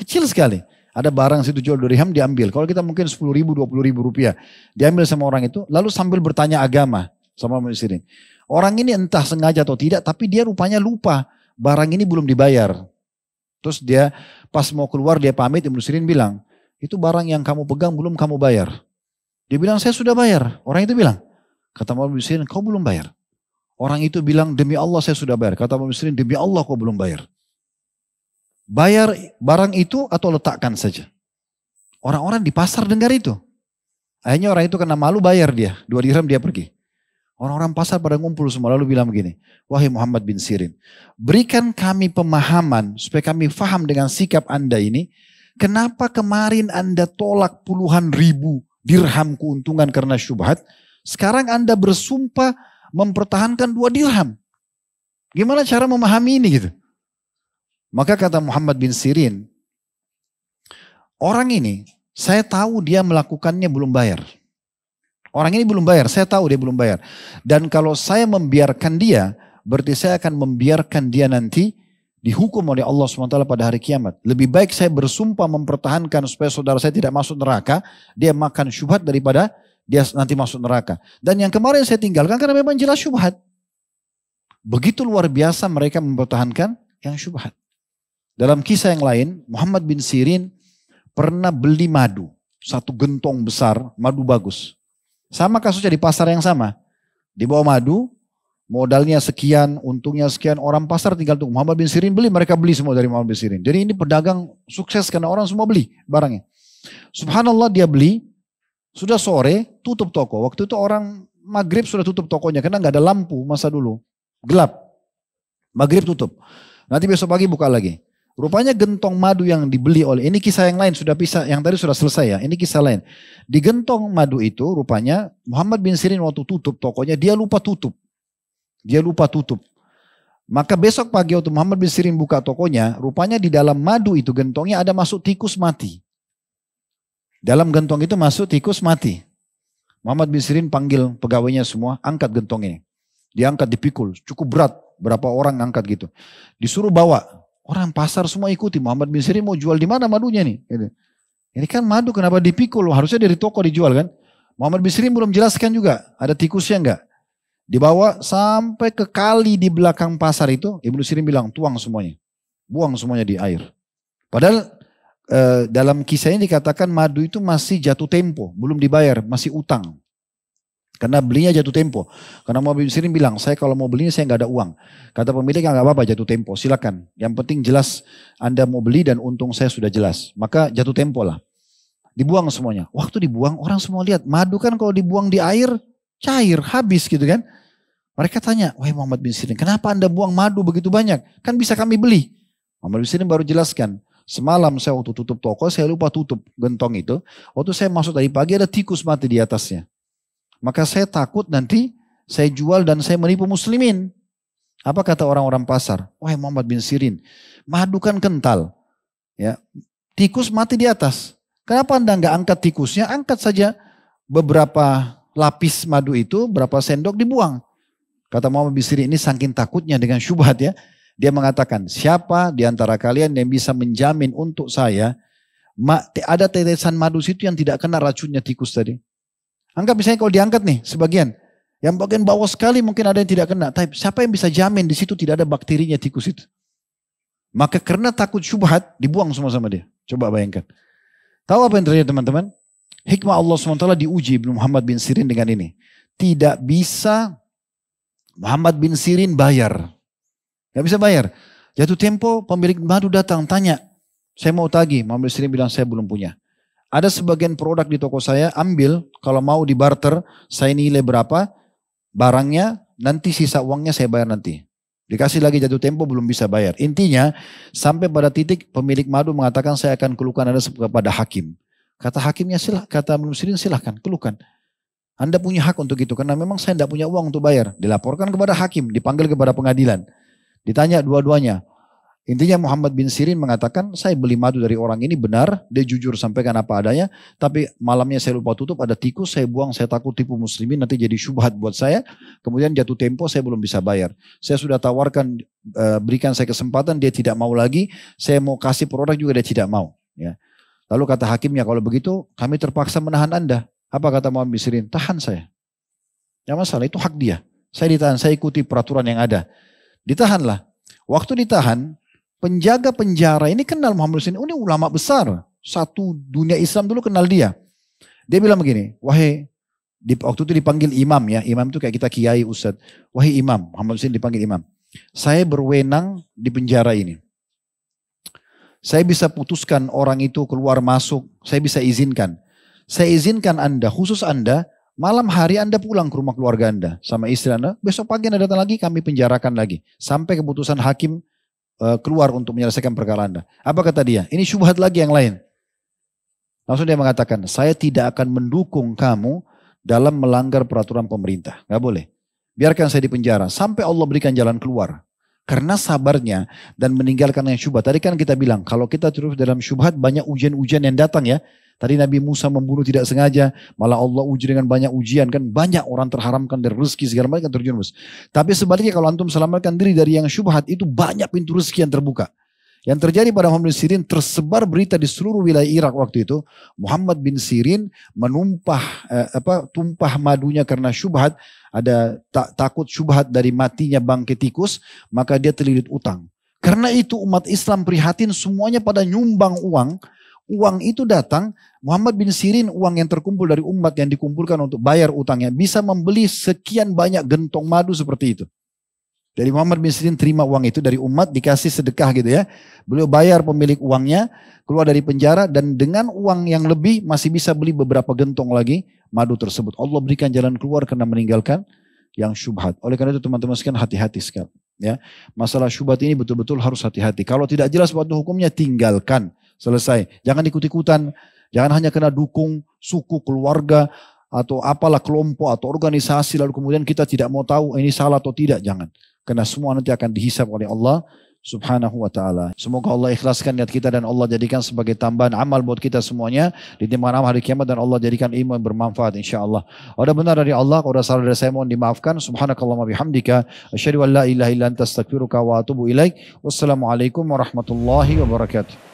Kecil sekali. Ada barang situ jual 2 dirham, diambil. Kalau kita mungkin 10.000, 20.000 rupiah. Diambil sama orang itu, lalu sambil bertanya agama sama Muhammad bin Sirin. Orang ini entah sengaja atau tidak, tapi dia rupanya lupa. Barang ini belum dibayar. Terus dia pas mau keluar, dia pamit, Ibnu Sirin bilang, itu barang yang kamu pegang belum kamu bayar. Dia bilang, saya sudah bayar. Orang itu bilang, kata Muhammad bin Sirin, kau belum bayar. Orang itu bilang, demi Allah saya sudah bayar. Kata Muhammad bin Sirin, demi Allah kau belum bayar. Bayar barang itu atau letakkan saja. Orang-orang di pasar dengar itu. Akhirnya orang itu kena malu, bayar dia. 2 dirham dia pergi. Orang-orang pasar pada ngumpul semua lalu bilang begini, wahai Muhammad bin Sirin, berikan kami pemahaman supaya kami faham dengan sikap Anda ini. Kenapa kemarin Anda tolak puluhan ribu dirham keuntungan karena syubhat. Sekarang Anda bersumpah mempertahankan 2 dirham. Gimana cara memahami ini gitu? Maka kata Muhammad bin Sirin, orang ini saya tahu dia melakukannya belum bayar. Orang ini belum bayar, saya tahu dia belum bayar. Dan kalau saya membiarkan dia, berarti saya akan membiarkan dia nanti dihukum oleh Allah SWT pada hari kiamat. Lebih baik saya bersumpah mempertahankan supaya saudara saya tidak masuk neraka, dia makan syubhat daripada dia nanti masuk neraka. Dan yang kemarin saya tinggalkan karena memang jelas syubhat. Begitu luar biasa mereka mempertahankan yang syubhat. Dalam kisah yang lain, Muhammad bin Sirin pernah beli madu. 1 gentong besar, madu bagus. Sama kasusnya di pasar yang sama. Dibawa madu, modalnya sekian, untungnya sekian. Orang pasar tinggal tunggu. Muhammad bin Sirin beli, mereka beli semua dari Muhammad bin Sirin. Jadi ini pedagang sukses karena orang semua beli barangnya. Subhanallah dia beli, sudah sore tutup toko. Waktu itu orang maghrib sudah tutup tokonya karena nggak ada lampu masa dulu. Gelap. Maghrib tutup. Nanti besok pagi buka lagi. Rupanya gentong madu yang dibeli oleh, ini kisah yang lain sudah pisah, yang tadi sudah selesai ya, ini kisah lain. Di gentong madu itu rupanya Muhammad bin Sirin waktu tutup tokonya, dia lupa tutup. Dia lupa tutup. Maka besok pagi waktu Muhammad bin Sirin buka tokonya, rupanya di dalam madu itu gentongnya ada masuk tikus mati. Dalam gentong itu masuk tikus mati. Muhammad bin Sirin panggil pegawainya semua, angkat gentong ini. Diangkat, dipikul, cukup berat, berapa orang angkat gitu. Disuruh bawa. Orang pasar semua ikuti. Muhammad bin Sirin mau jual di mana madunya nih? Ini kan madu kenapa dipikul? Harusnya dari toko dijual kan? Muhammad bin Sirin belum jelaskan juga. Ada tikusnya enggak? Dibawa sampai ke kali di belakang pasar itu. Ibnu Sirin bilang tuang semuanya. Buang semuanya di air. Padahal dalam kisah ini dikatakan madu itu masih jatuh tempo. Belum dibayar. Masih utang. Karena belinya jatuh tempo. Karena Muhammad bin Sirin bilang, saya kalau mau belinya saya nggak ada uang. Kata pemilik, nggak apa-apa jatuh tempo, silakan. Yang penting jelas Anda mau beli dan untung saya sudah jelas. Maka jatuh tempo lah. Dibuang semuanya. Waktu dibuang orang semua lihat, madu kan kalau dibuang di air, cair, habis gitu kan. Mereka tanya, wahai Muhammad bin Sirin, kenapa Anda buang madu begitu banyak? Kan bisa kami beli. Muhammad bin Sirin baru jelaskan. Semalam saya waktu tutup toko, saya lupa tutup gentong itu. Waktu saya masuk tadi pagi ada tikus mati di atasnya. Maka saya takut nanti saya jual dan saya menipu muslimin. Apa kata orang-orang pasar? Wahai Muhammad bin Sirin, madu kan kental. Ya, tikus mati di atas. Kenapa Anda nggak angkat tikusnya? Angkat saja beberapa lapis madu itu, berapa sendok dibuang. Kata Muhammad bin Sirin ini saking takutnya dengan syubhat ya. Dia mengatakan, siapa di antara kalian yang bisa menjamin untuk saya, ada tetesan madu situ yang tidak kena racunnya tikus tadi. Anggap misalnya kalau diangkat nih sebagian. Yang bagian bawah sekali mungkin ada yang tidak kena. Tapi siapa yang bisa jamin di situ tidak ada bakterinya tikus itu? Maka karena takut syubhat dibuang semua sama dia. Coba bayangkan. Tahu apa yang terjadi teman-teman? Hikmah Allah SWT diuji Ibnu Muhammad bin Sirin dengan ini. Tidak bisa Muhammad bin Sirin bayar. Gak bisa bayar. Jatuh tempo pemilik madu datang tanya. Saya mau tagih. Muhammad bin Sirin bilang saya belum punya. Ada sebagian produk di toko saya ambil. Kalau mau di barter saya nilai berapa. Barangnya nanti sisa uangnya saya bayar nanti. Dikasih lagi jatuh tempo belum bisa bayar. Intinya sampai pada titik pemilik madu mengatakan saya akan keluhkan Anda kepada hakim. Kata hakimnya kata Ibnu Sirin silahkan keluhkan. Anda punya hak untuk itu karena memang saya tidak punya uang untuk bayar. Dilaporkan kepada hakim, dipanggil kepada pengadilan. Ditanya dua-duanya. Intinya Muhammad bin Sirin mengatakan saya beli madu dari orang ini benar. Dia jujur sampaikan apa adanya. Tapi malamnya saya lupa tutup ada tikus. Saya buang saya takut tipu muslimin nanti jadi syubhat buat saya. Kemudian jatuh tempo saya belum bisa bayar. Saya sudah tawarkan berikan saya kesempatan dia tidak mau lagi. Saya mau kasih produk juga dia tidak mau. Ya. Lalu kata hakimnya kalau begitu kami terpaksa menahan Anda. Apa kata Muhammad bin Sirin? Tahan saya. Ya masalah itu hak dia. Saya ditahan. Saya ikuti peraturan yang ada. Ditahanlah. Waktu ditahan. Penjaga penjara ini kenal Muhammad bin Sirin. Ini ulama besar. Satu dunia Islam dulu kenal dia. Dia bilang begini. Wahai. Waktu itu dipanggil imam ya. Imam itu kayak kita kiai ustadz. Wahai imam. Muhammad bin Sirin dipanggil imam. Saya berwenang di penjara ini. Saya bisa putuskan orang itu keluar masuk. Saya bisa izinkan. Saya izinkan Anda, khusus Anda. Malam hari Anda pulang ke rumah keluarga Anda. Sama istri Anda. Besok pagi Anda datang lagi kami penjarakan lagi. Sampai keputusan hakim keluar untuk menyelesaikan perkara Anda. Apa kata dia? Ini syubhat lagi yang lain. Langsung dia mengatakan, saya tidak akan mendukung kamu dalam melanggar peraturan pemerintah. Gak boleh. Biarkan saya di penjara. Sampai Allah berikan jalan keluar. Karena sabarnya dan meninggalkan yang syubhat. Tadi kan kita bilang, kalau kita terus dalam syubhat banyak ujian-ujian yang datang ya. Tadi Nabi Musa membunuh tidak sengaja, malah Allah uji dengan banyak ujian kan, banyak orang terharamkan dari rezeki segala macam terjerumus. Tapi sebaliknya kalau antum selamatkan diri dari yang syubhat itu banyak pintu rezeki yang terbuka. Yang terjadi pada Muhammad bin Sirin tersebar berita di seluruh wilayah Irak waktu itu. Muhammad bin Sirin tumpah madunya karena syubhat, ada takut syubhat dari matinya bangkai tikus, maka dia terlilit utang. Karena itu umat Islam prihatin semuanya pada nyumbang uang. Uang itu datang, Muhammad bin Sirin uang yang terkumpul dari umat yang dikumpulkan untuk bayar utangnya bisa membeli sekian banyak gentong madu seperti itu. Jadi Muhammad bin Sirin terima uang itu dari umat dikasih sedekah gitu ya. Beliau bayar pemilik uangnya, keluar dari penjara dan dengan uang yang lebih masih bisa beli beberapa gentong lagi madu tersebut. Allah berikan jalan keluar karena meninggalkan yang syubhat. Oleh karena itu teman-teman sekalian hati-hati sekali. Ya, masalah syubhat ini betul-betul harus hati-hati. Kalau tidak jelas waktu hukumnya tinggalkan. Selesai. Jangan ikut-ikutan. Jangan hanya kena dukung suku, keluarga, atau apalah kelompok atau organisasi. Lalu kemudian kita tidak mau tahu ini salah atau tidak. Jangan. Karena semua nanti akan dihisab oleh Allah subhanahu wa ta'ala. Semoga Allah ikhlaskan niat kita dan Allah jadikan sebagai tambahan amal buat kita semuanya. Di timbangan amal hari kiamat dan Allah jadikan ilmu yang bermanfaat insyaAllah. Ada benar dari Allah, kalau ada salah dari saya mohon dimaafkan. Subhanakallahumma bihamdika. Asyhadu an la ilaha illa anta astaghfiruka wa atubu ilaik. Wassalamualaikum warahmatullahi wabarakatuh.